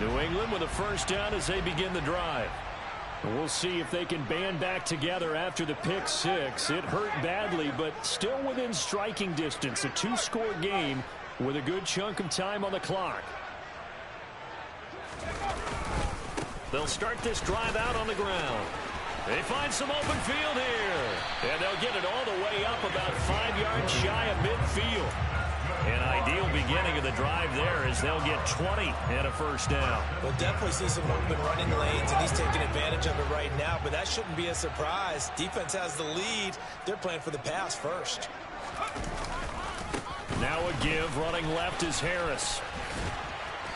[SPEAKER 3] New England with a first down as they begin the drive. And we'll see if they can band back together after the pick 6. It hurt badly, but still within striking distance. A 2-score game with a good chunk of time on the clock. They'll start this drive out on the ground. They find some open field here. And they'll get it all the way up about 5 yards shy of midfield. An ideal beginning of the drive there as they'll get 20 and a first down.
[SPEAKER 2] We'll definitely see some open running lanes, and he's taking advantage of it right now, but that shouldn't be a surprise. Defense has the lead. They're playing for the pass first.
[SPEAKER 3] Now a give. Running left is Harris.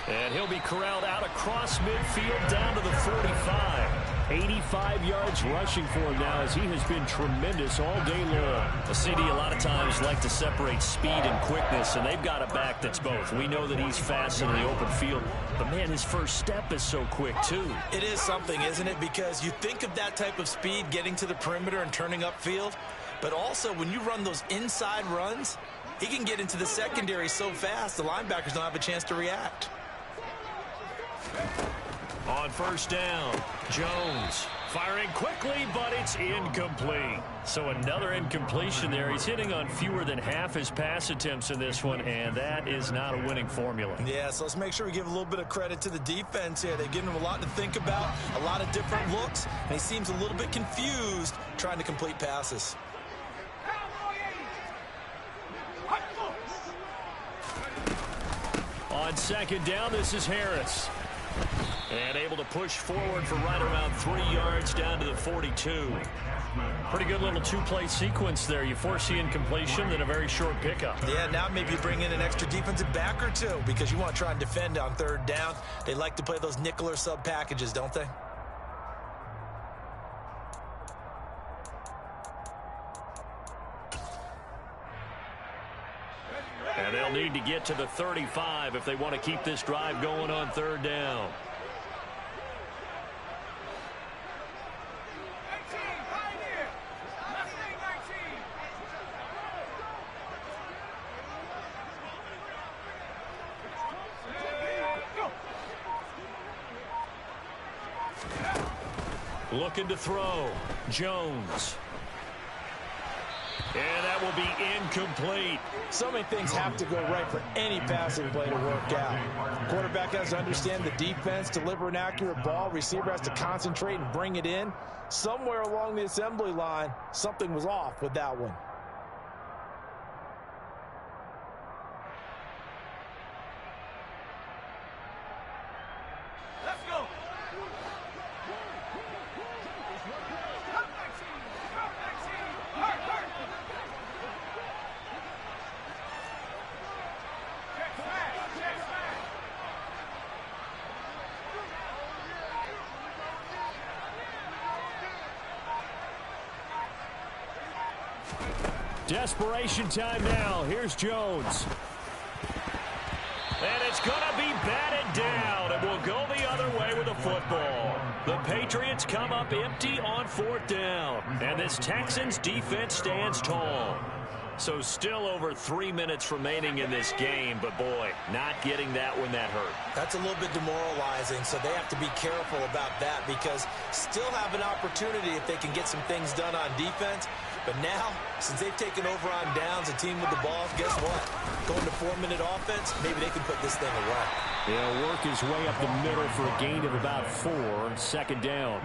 [SPEAKER 3] And he'll be corralled out across midfield down to the 45. 85 yards rushing for him now as he has been tremendous all day long.
[SPEAKER 2] The CD a lot of times like to separate speed and quickness, and they've got a back that's both. We know that he's fast in the open field, but man, his first step is so quick too. It is something, isn't it? Because you think of that type of speed getting to the perimeter and turning upfield, but also when you run those inside runs, he can get into the secondary so fast the linebackers don't have a chance to react.
[SPEAKER 3] On first down, Jones firing quickly, but it's incomplete. So another incompletion there. He's hitting on fewer than half his pass attempts in this one, and that is not a winning formula.
[SPEAKER 2] Yeah, so let's make sure we give a little bit of credit to the defense here. They've given him a lot to think about, a lot of different looks, and he seems a little bit confused trying to complete passes.
[SPEAKER 3] On second down, this is Harris. And able to push forward for right around 3 yards down to the 42. Pretty good little two-play sequence there. You force the incompletion, then a very short pickup.
[SPEAKER 2] Yeah, now maybe you bring in an extra defensive back or two because you want to try and defend on third down. They like to play those nickel or sub packages, don't they?
[SPEAKER 3] And they'll need to get to the 35 if they want to keep this drive going on third down. Looking to throw. Jones. And that will be incomplete.
[SPEAKER 2] So many things have to go right for any passing play to work out. Quarterback has to understand the defense, deliver an accurate ball. Receiver has to concentrate and bring it in. Somewhere along the assembly line, something was off with that one.
[SPEAKER 3] Desperation time now. Here's Jones. And it's going to be batted down, and we'll go the other way with the football. The Patriots come up empty on fourth down, and this Texans defense stands tall. So still over 3 minutes remaining in this game, but boy, not getting that one that hurt.
[SPEAKER 2] That's a little bit demoralizing, so they have to be careful about that because still have an opportunity if they can get some things done on defense. But now, since they've taken over on downs, a team with the ball, guess what? Going to 4-minute offense, maybe they can put this thing away.
[SPEAKER 5] He'll work his way up the middle for a gain of about 4 on second down.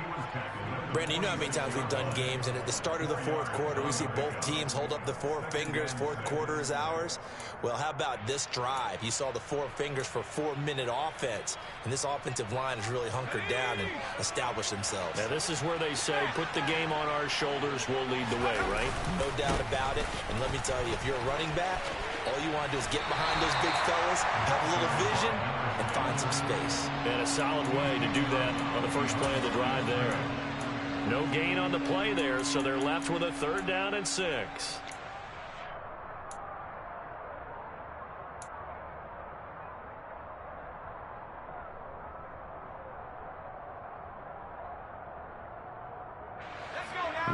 [SPEAKER 2] Brandon, you know how many times we've done games, and at the start of the fourth quarter, we see both teams hold up the 4 fingers, fourth quarter is ours. Well, how about this drive? You saw the 4 fingers for 4-minute offense, and this offensive line has really hunkered down and established themselves.
[SPEAKER 3] Now, this is where they say, put the game on our shoulders, we'll lead the way, right?
[SPEAKER 2] No doubt about it, and let me tell you, if you're a running back, all you want to do is get behind those big fellas, have a little vision, and find some space.
[SPEAKER 3] And a solid way to do that on the first play of the drive there. No gain on the play there, so they're left with a 3rd down and 6.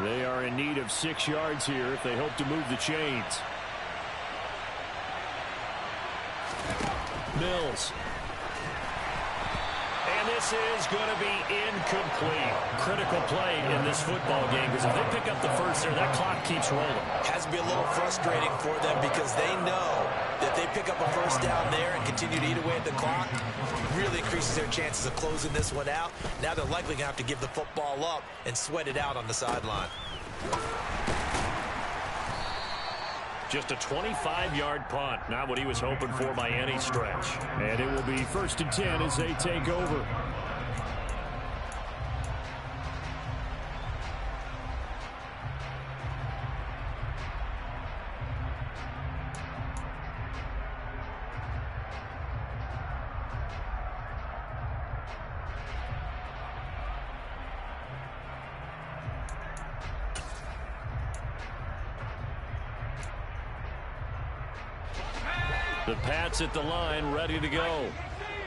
[SPEAKER 3] They are in need of 6 yards here if they hope to move the chains. Mills. And this is going to be incomplete. Critical play in this football game because if they pick up the first there, that clock keeps rolling.
[SPEAKER 2] Has to be a little frustrating for them because they know that they pick up a first down there and continue to eat away at the clock, really increases their chances of closing this one out. Now they're likely going to have to give the football up and sweat it out on the sideline.
[SPEAKER 3] Just a 25-yard punt, not what he was hoping for by any stretch.
[SPEAKER 5] And it will be 1st and 10 as they take over. The Pats at the line, ready to go.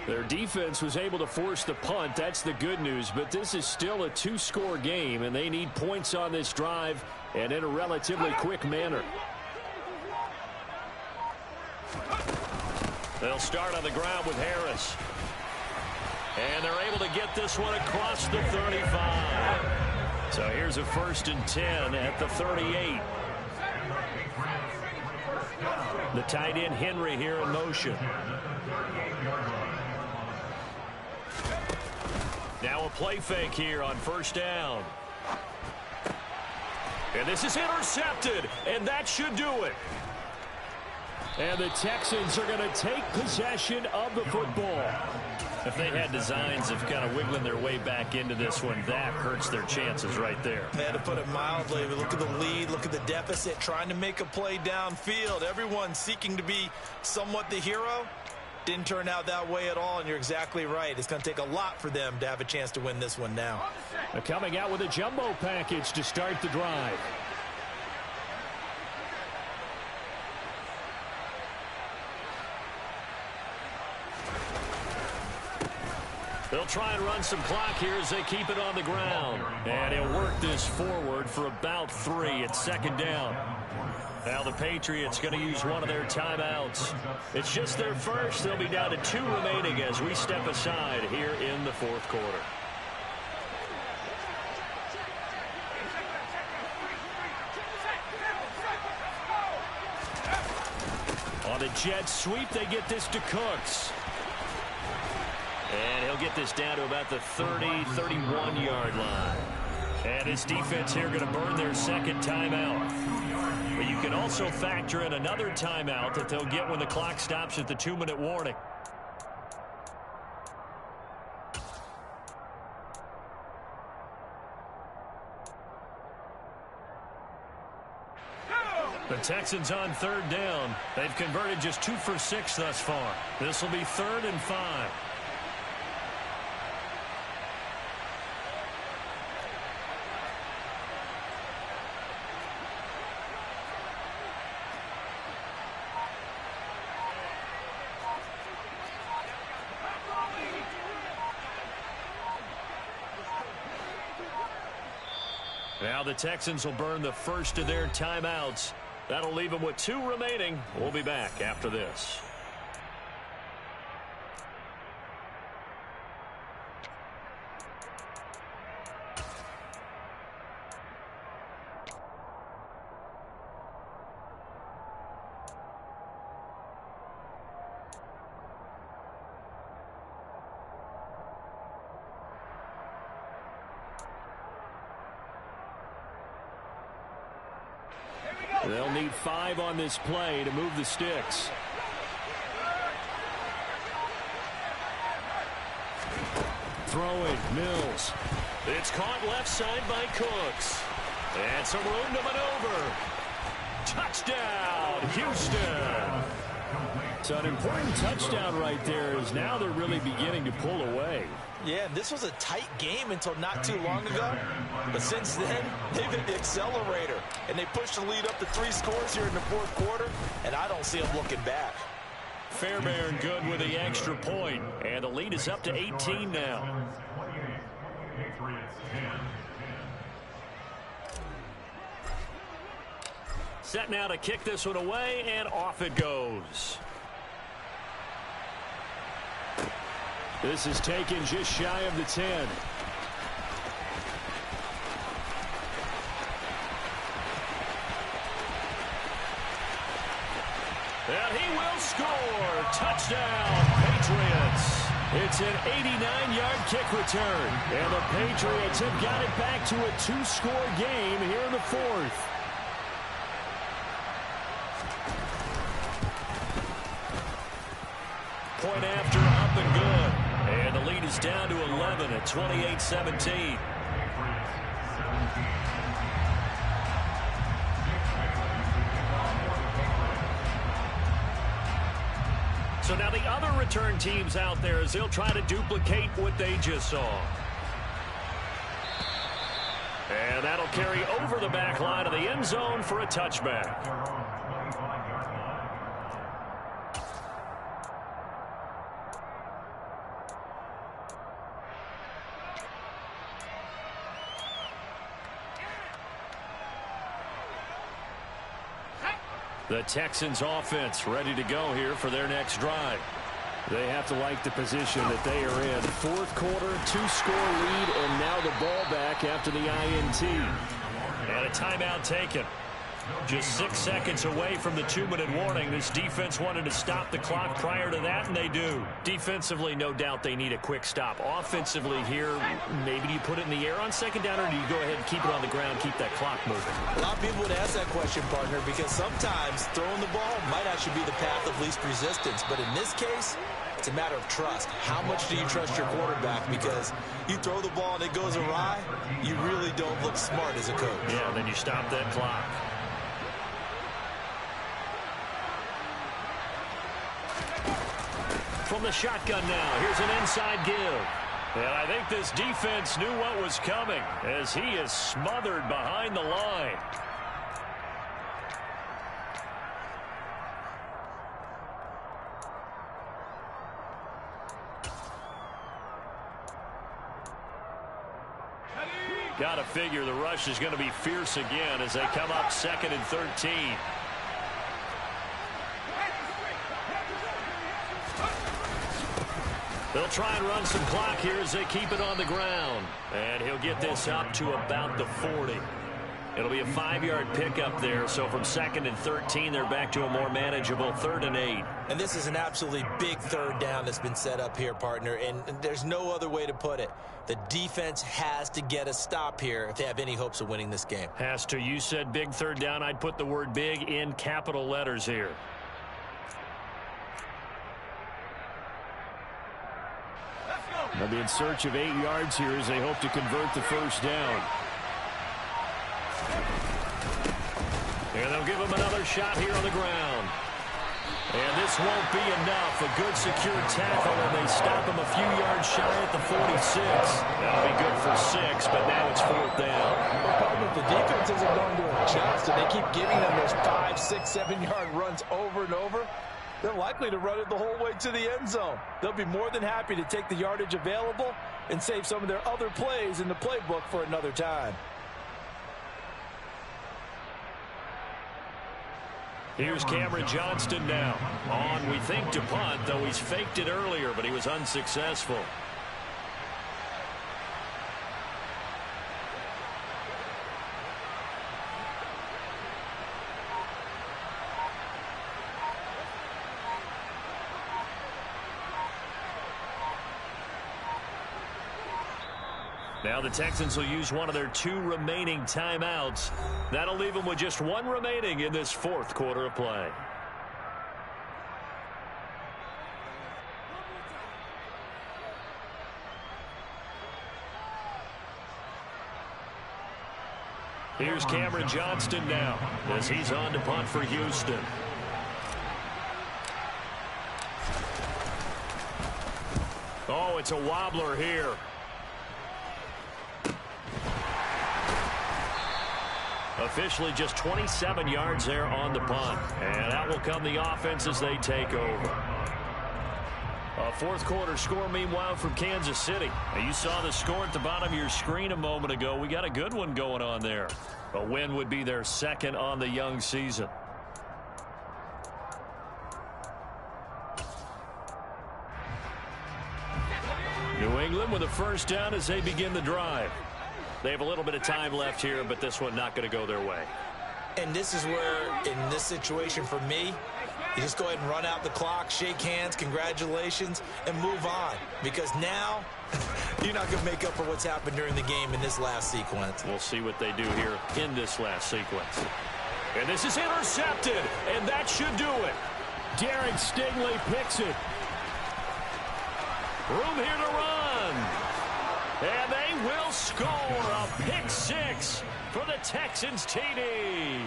[SPEAKER 5] Their defense was able to force the punt. That's the good news. But this is still a 2-score game, and they need points on this drive and in a relatively quick manner. They'll start on the ground with Harris. And they're able to get this one across the 35. So here's a 1st and 10 at the 38. The tight end Henry here in motion. Now a play fake here on 1st down. And this is intercepted, and that should do it. And the Texans are going to take possession of the football. If they had designs of kind of wiggling their way back into this one, that hurts their chances right there.
[SPEAKER 2] They had to put it mildly. Look at the lead, look at the deficit, trying to make a play downfield. Everyone seeking to be somewhat the hero. Didn't turn out that way at all, and you're exactly right. It's going to take a lot for them to have a chance to win this one now.
[SPEAKER 5] They're coming out with a jumbo package to start the drive.
[SPEAKER 3] They'll try and run some clock here as they keep it on the ground. And he'll work this forward for about 3 at 2nd down. Now the Patriots going to use one of their timeouts. It's just their first. They'll be down to 2 remaining as we step aside here in the 4th quarter. On the jet sweep, they get this to Cooks. And he'll get this down to about the 30, 31-yard line. And his defense here going to burn their 2nd timeout. But you can also factor in another timeout that they'll get when the clock stops at the 2-minute warning. The Texans on 3rd down. They've converted just 2 for 6 thus far. This will be 3rd and 5. Now the Texans will burn the first of their timeouts That'll leave him with 2 remaining. We'll be back after this. They'll need 5 on this play to move the sticks. Throwing, Mills. It's caught left side by Cooks. And some room to maneuver. Touchdown, Houston. So an important touchdown right there is now they're really beginning to pull away.
[SPEAKER 2] Yeah, this was a tight game until not too long ago. But since then, they've hit the accelerator. And they pushed the lead up to 3 scores here in the 4th quarter. And I don't see them looking back.
[SPEAKER 3] Fairbairn good with the extra point. And the lead is up to 18 now. Set now to kick this one away, and off it goes. This is taken just shy of the 10. And he will score. Touchdown, Patriots. It's an 89-yard kick return. And the Patriots have got it back to a 2-score game here in the 4th. Point after, up and good. And the lead is down to 11 at 28-17. So now the other return teams out there as they'll try to duplicate what they just saw. And that'll carry over the back line of the end zone for a touchback. The Texans offense ready to go here for their next drive. They have to like the position that they are in. 4th quarter, 2-score lead, and now the ball back after the INT. And a timeout taken. Just 6 seconds away from the 2-minute warning. This defense wanted to stop the clock prior to that, and they do. Defensively, no doubt they need a quick stop. Offensively here, maybe do you put it in the air on 2nd down, or do you go ahead and keep it on the ground, keep that clock moving?
[SPEAKER 2] A lot of people would ask that question, partner, because sometimes throwing the ball might actually be the path of least resistance. But in this case, it's a matter of trust. How much do you trust your quarterback? Because you throw the ball and it goes awry, you really don't look smart as a coach.
[SPEAKER 3] Yeah, then you stop that clock. From the shotgun now, here's an inside give. And I think this defense knew what was coming as he is smothered behind the line. Got to figure the rush is going to be fierce again as they come up 2nd and 13. They'll try and run some clock here as they keep it on the ground. And he'll get this up to about the 40. It'll be a 5-yard pickup there. So from 2nd and 13, they're back to a more manageable 3rd and 8.
[SPEAKER 2] And this is an absolutely big 3rd down that's been set up here, partner. And there's no other way to put it. The defense has to get a stop here if they have any hopes of winning this game.
[SPEAKER 3] Has to. You said big 3rd down. I'd put the word big in capital letters here. They'll be in search of 8 yards here as they hope to convert the 1st down. And they'll give him another shot here on the ground. And this won't be enough. A good secure tackle, and they stop him a few yards shy at the 46. That'll be good for 6, but now it's 4th down.
[SPEAKER 2] Well, the defense isn't going to adjust, and they keep giving them those 5, 6, 7-yard runs over and over. They're likely to run it the whole way to the end zone. They'll be more than happy to take the yardage available and save some of their other plays in the playbook for another time.
[SPEAKER 3] Here's Cameron Johnston now. On, we think, to punt, though he's faked it earlier, but he was unsuccessful. Now the Texans will use one of their 2 remaining timeouts. That'll leave them with just 1 remaining in this 4th quarter of play. Here's Cameron Johnston now as he's on to punt for Houston. Oh, it's a wobbler here. Officially just 27 yards there on the punt. And out will come the offense as they take over. A 4th quarter score, meanwhile, from Kansas City. Now, you saw the score at the bottom of your screen a moment ago. We got a good one going on there. A win would be their 2nd on the young season. New England with a first down as they begin the drive. They have a little bit of time left here, but this one not going to go their way.
[SPEAKER 2] And this is where, in this situation for me, you just go ahead and run out the clock, shake hands, congratulations, and move on. Because now, you're not going to make up for what's happened during the game in this last sequence.
[SPEAKER 3] We'll see what they do here in this last sequence. And this is intercepted, and that should do it.
[SPEAKER 5] Derek Stingley picks it.
[SPEAKER 3] Room here to run. And they will score a pick 6 for the Texans TD.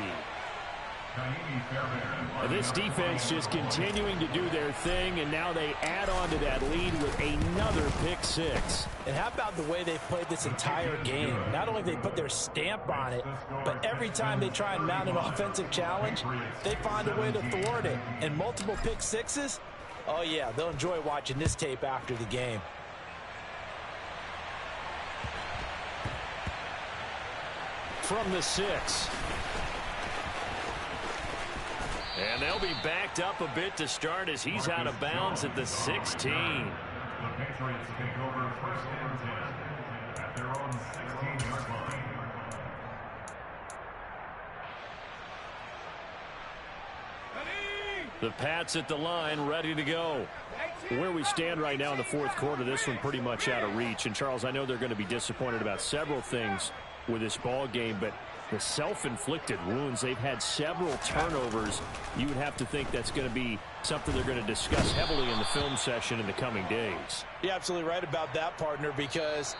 [SPEAKER 5] This defense just continuing to do their thing, and now they add on to that lead with another pick 6.
[SPEAKER 2] And how about the way they've played this entire game? Not only have they put their stamp on it, but every time they try and mount an offensive challenge, they find a way to thwart it. And multiple pick 6s, oh yeah, they'll enjoy watching this tape after the game.
[SPEAKER 5] From the 6.
[SPEAKER 3] And they'll be backed up a bit to start as he's out of bounds at the 16.
[SPEAKER 4] The Patriots take over 1st and 10 at their own 16-yard line.
[SPEAKER 3] The Pats at the line, ready to go.
[SPEAKER 5] Where we stand right now in the 4th quarter, this one pretty much out of reach. And, Charles, I know they're going to be disappointed about several things with this ball game, but the self-inflicted wounds, they've had several turnovers. You would have to think that's going to be something they're going to discuss heavily in the film session in the coming days.
[SPEAKER 2] You're absolutely right about that, partner, because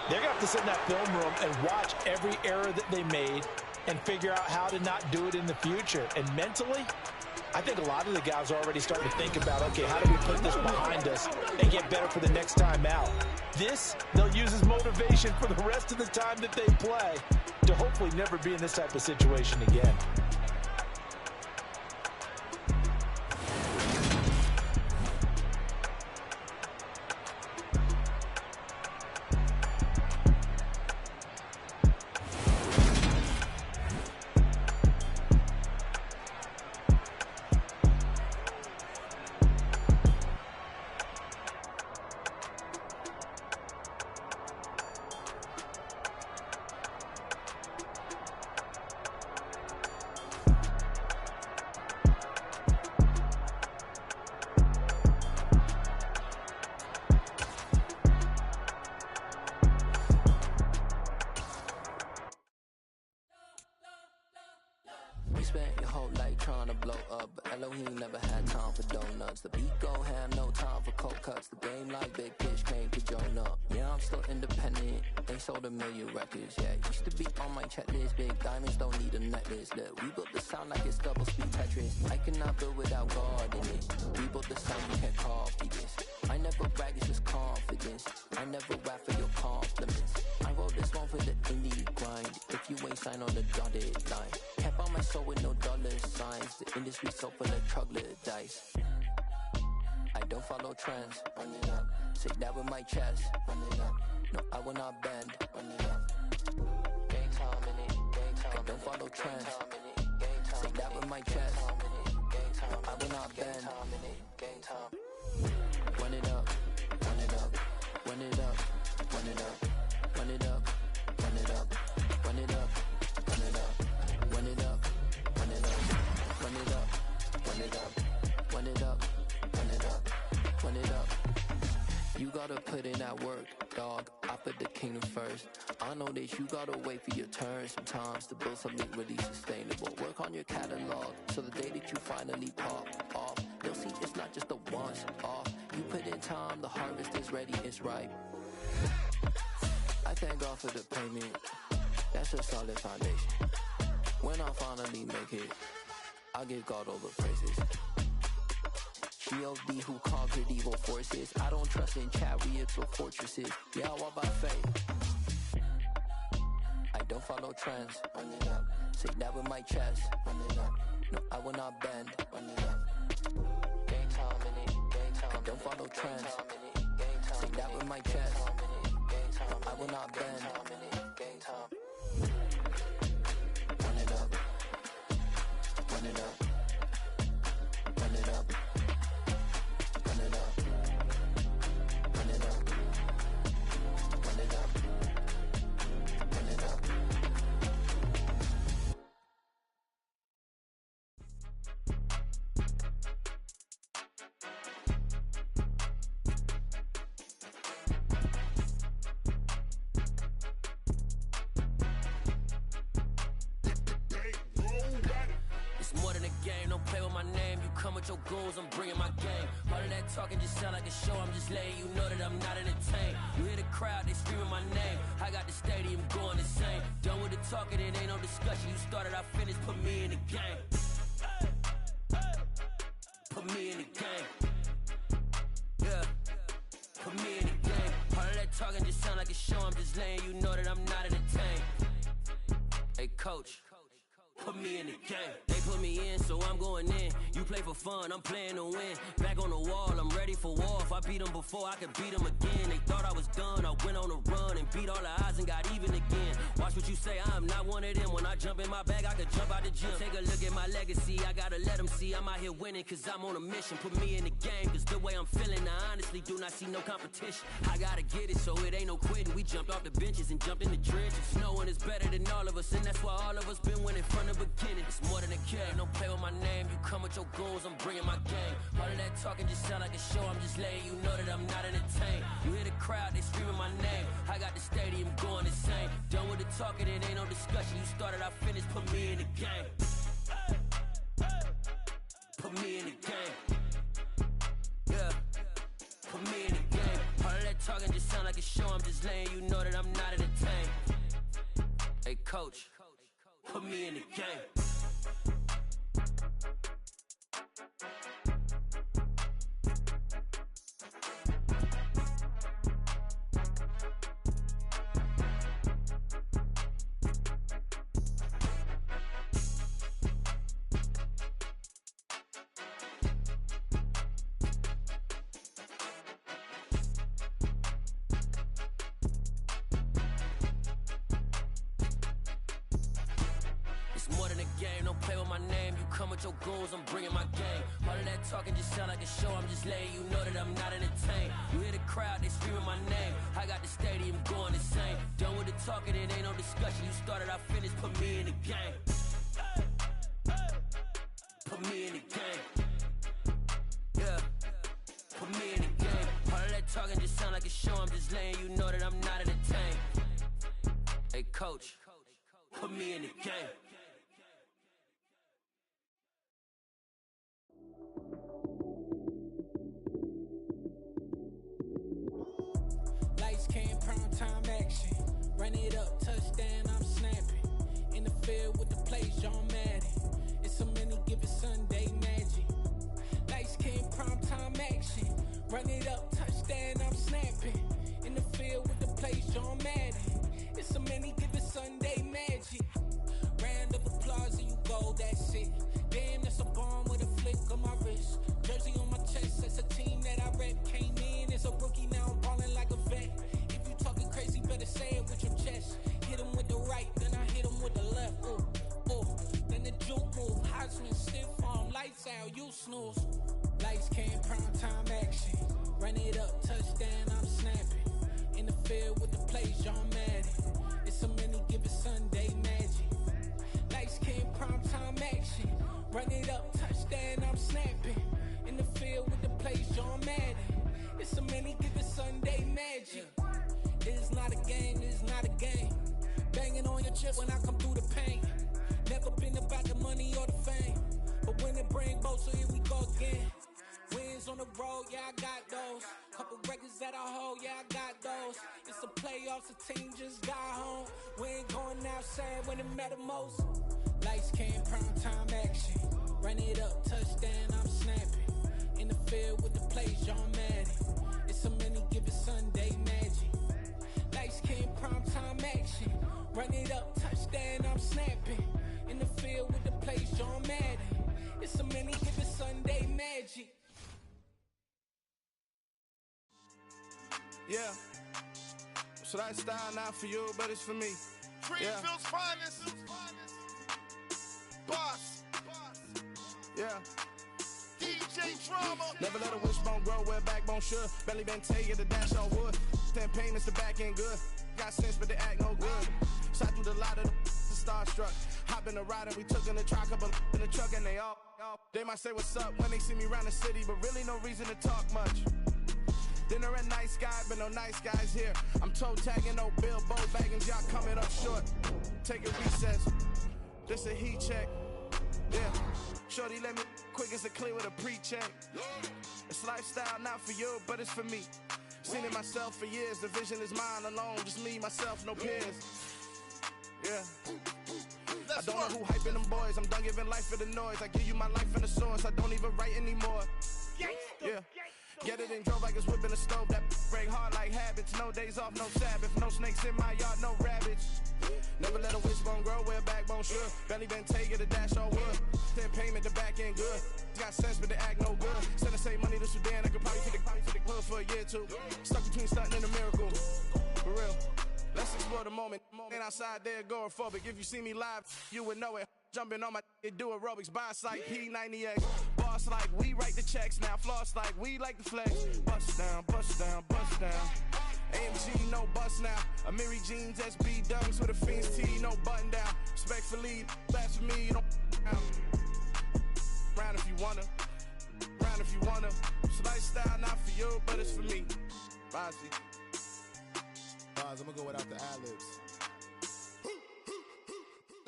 [SPEAKER 2] they're going to have to sit in that film room and watch every error that they made and figure out how to not do it in the future. And mentally, I think a lot of the guys are already starting to think about, okay, how do we put this behind us and get better for the next time out? This, they'll use as motivation for the rest of the time that they play to hopefully never be in this type of situation again.
[SPEAKER 6] Spent your whole life trying to blow up, but Elohim never had time for donuts. The beat gon' have no time for cold cuts. The game like Big Pitch came to join up. Yeah, I'm still independent. They sold 1 million records. Yeah, used to be on my checklist. Big diamonds don't need a necklace. Look, we built the sound like it's double speed Tetris. I cannot build without God in it. We built the sound, you can't copy this. I never brag, it's just confidence. I never rap for your compliments. I wrote this one for the indie grind. If you ain't signed on the dotted line, can't buy my soul with no dollar signs. The industry so full of troglodytes. I don't follow trends. Run it up. Say that with my chest. Run it up. No, I will not bend. Run it up. Gang time in it. Gang time. I don't follow trends. Say that with my chest. not bend. Game time. Run it up, run it up, run it up, run it up, run it up, run it up, run it up, run it up, run it up, run it up, run it up, run it up, run it up, run it up, run it up. You gotta put in that work, dog. I put the kingdom first. I know that you gotta wait for your turn sometimes to build something really sustainable. Work on your catalog so the day that you finally pop off, you'll see it's not just a once off. You put in time, the harvest is ready, it's ripe. I thank God for the payment. That's a solid foundation. When I finally make it, I give God all the praises. G.O.D. who conquered evil forces. I don't trust in chariots or fortresses. Yeah, I walk by faith. I don't follow trends. Run it up. Say that with my chest. Run it up. No, I will not bend. Run it up. Game time in it. Game time. I don't follow trends. Say that with my chest. No, I will not bend. Game time. Run it up. Run it up. Run it up. Run it up. Run it up. Run it up. Run it up.
[SPEAKER 7] It's more than a game, don't play with my name. You come with your goons, I'm bringing my game. All of that talking just sound like a show, I'm just letting you know that I'm not entertained. You hear the crowd, they screaming my name. I got the stadium going insane. Done with the talking, it ain't no discussion. You started, I finished, put me in the game. Put me in the game. Yeah, put me in the game. All of that talking just sound like a show, I'm just letting you know that I'm not entertained. Hey coach, put me in the game. They put me in, so I'm going in. You play for fun, I'm playing to win. Back on the wall, I'm ready for war. If I beat them before, I could beat them again. They thought I was done, I went on a run and beat all the odds and got even again. Watch what you say, I'm not one of them. When I jump in my bag, I could jump out the gym. Take a look at my legacy, I gotta let them see I'm out here winning, cause I'm on a mission. Put me in the game, cause the way I'm feeling, I honestly do not see no competition. I gotta get it, so it ain't no quitting. We jumped off the benches and jumped in the trenches. No one is better than all of us, and that's why all of us been winning from the beginning. It's more than a game, don't play with my name. You come with your goons, I'm bringing my game. All of that talking just sound like a show, I'm just letting you know that I'm not entertained. You hear the crowd, they screaming my name. I got the stadium going insane. Done with the talking, it ain't no discussion. You started, I finished, put me in the game. Put me in the game. Yeah, put me in the game. All of that talking just sound like a show, I'm just letting you know that I'm not entertained. Hey coach, put me in the game. Your goals, I'm bringing my game. All of that talking just sound like a show, I'm just letting you know that I'm not entertained. You hear the crowd, they screaming my name. I got the stadium going insane. Done with the talking, it ain't no discussion. You started, I finished, put me in the game. Put me in the game. Yeah, put me in the game. All of that talking just sound like a show, I'm just letting you know that I'm not entertained. Hey coach, put me in the game.
[SPEAKER 8] Lights came, prime time action. Run it up, touchdown, I'm snapping. In the field with the plays, John Madden. It's a many given Sunday magic. Lights came, prime time action. Run it up, touchdown, I'm snapping. In the field with the plays, John Madden. It's a many given Sunday magic. Round of applause and you go, that's it. Damn, that's a bomb with a flick on my wrist. Jersey on my chest, that's a team that I rep. Came in as a rookie, now I'm ballin' like a vet. If you talking crazy, better say it with your chest. Hit him with the right, then I hit him with the left. Ooh, ooh. Then the juke move, Heisman, stiff arm, lights out. now, you snooze. Lights came, prime time action. Run it up, touchdown, I'm snapping. In the field with the plays, John Madden. It's a many given Sunday magic. Lights came, prime time action. Run it up, touchdown, I'm snapping. In the field with the plays, John Madden. It's a many given Sunday magic. It's not a game, it's not a game. Banging on your chip when I come through the paint. Never been about the money or the fame. But when it bring both, so here we go again. Wins on the road, yeah, I got those. Couple records that I hold, yeah, I got those. It's the playoffs, the team just got home. We ain't going outside when it matter most. Lights came, prime time action. Run it up, touchdown, I'm snapping. In the field with the plays, John Madden. It's a many given Sunday magic. Lights came, prime time action. Run it up, touchdown, I'm snapping. In the field with the plays, John Madden. It's a many given Sunday magic.
[SPEAKER 1] Yeah. So that style not for you, but it's for me.
[SPEAKER 9] Greenfield's finest. Boss.
[SPEAKER 1] Yeah.
[SPEAKER 9] DJ Drama.
[SPEAKER 1] Never let a wishbone grow where backbone should. Belly been taking the dash on wood. 10 payments, the back end good. Got sense, but they act no good. Shot through the lot of the starstruck. Hop in the ride and we took in the truck, couple in the truck, and they might say what's up when they see me around the city, but really no reason to talk much. Dinner at nice guy, but no nice guys here. I'm toe tagging, no billboard bagging, y'all coming up short. Take a recess. This a heat check. Yeah. Shorty let me quick as a clear with a pre-check. It's lifestyle not for you, but it's for me. Seen it myself for years. The vision is mine alone. Just me, myself, no peers. Yeah. I don't know who hyping them boys. I'm done giving life for the noise. I give you my life in the source. I don't even write anymore. Yeah. Get it and drove like it's whipping a stove. That break hard like habits. No days off, no Sabbath. No snakes in my yard, no rabbits. Never let a wishbone grow where backbone should. Belly been taking the dash on wood. 10 payment, the back end good. Got sense, but they act no good. Send the same money to Sudan. I could probably take the club for a year or two. Stuck between stunting and a miracle. For real. Let's explore the moment. Ain't outside there agoraphobic. If you see me live, you would know it. Jumping on my do aerobics. Boss like P90X. Boss like we write the checks now. Floss like we like the flex. Bust down, bust down, bust down. AMG, no bust now. Amiri jeans, SB dunks with a Fiends T, no button down. Respectfully, that's for me, you don't down. Round if you wanna. Round if you wanna. It's lifestyle not for you, but it's for me. Bossy.
[SPEAKER 9] I'm gonna go without the ad-libs.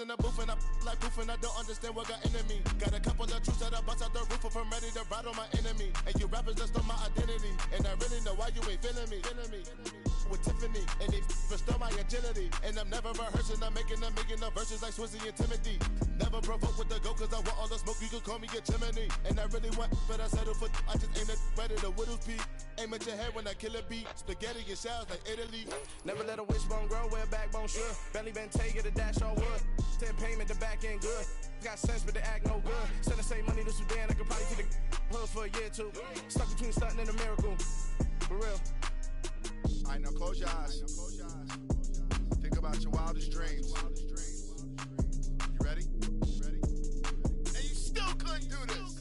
[SPEAKER 9] In the booth and I like proof and I don't understand what got into me. Got a couple of truths that I bust out the roof if I'm ready to ride on my enemy. And you rappers just on my identity. And I really know why you ain't feeling me. With Tiffany and they restore my agility. And I'm never rehearsing, I'm making them verses like Swizzy and Timothy. Never provoke with the go cause I want all the smoke, you can call me a chimney. And I really want, but I settle for, I just aim at ready to Whittles Peak. Aim at your head when I kill a beat. Spaghetti and shells like Italy.
[SPEAKER 1] Never let a wishbone grow where backbone should. Belly been taking the dash on wood. 10 payment, the back end good. Got sense, but they act no good. Send the same money to Sudan. I could probably take the hood for a year or two. Stuck between stunting and a miracle. For real.
[SPEAKER 9] Alright, now close your eyes. Think about your wildest dreams. You ready? And you still couldn't do this.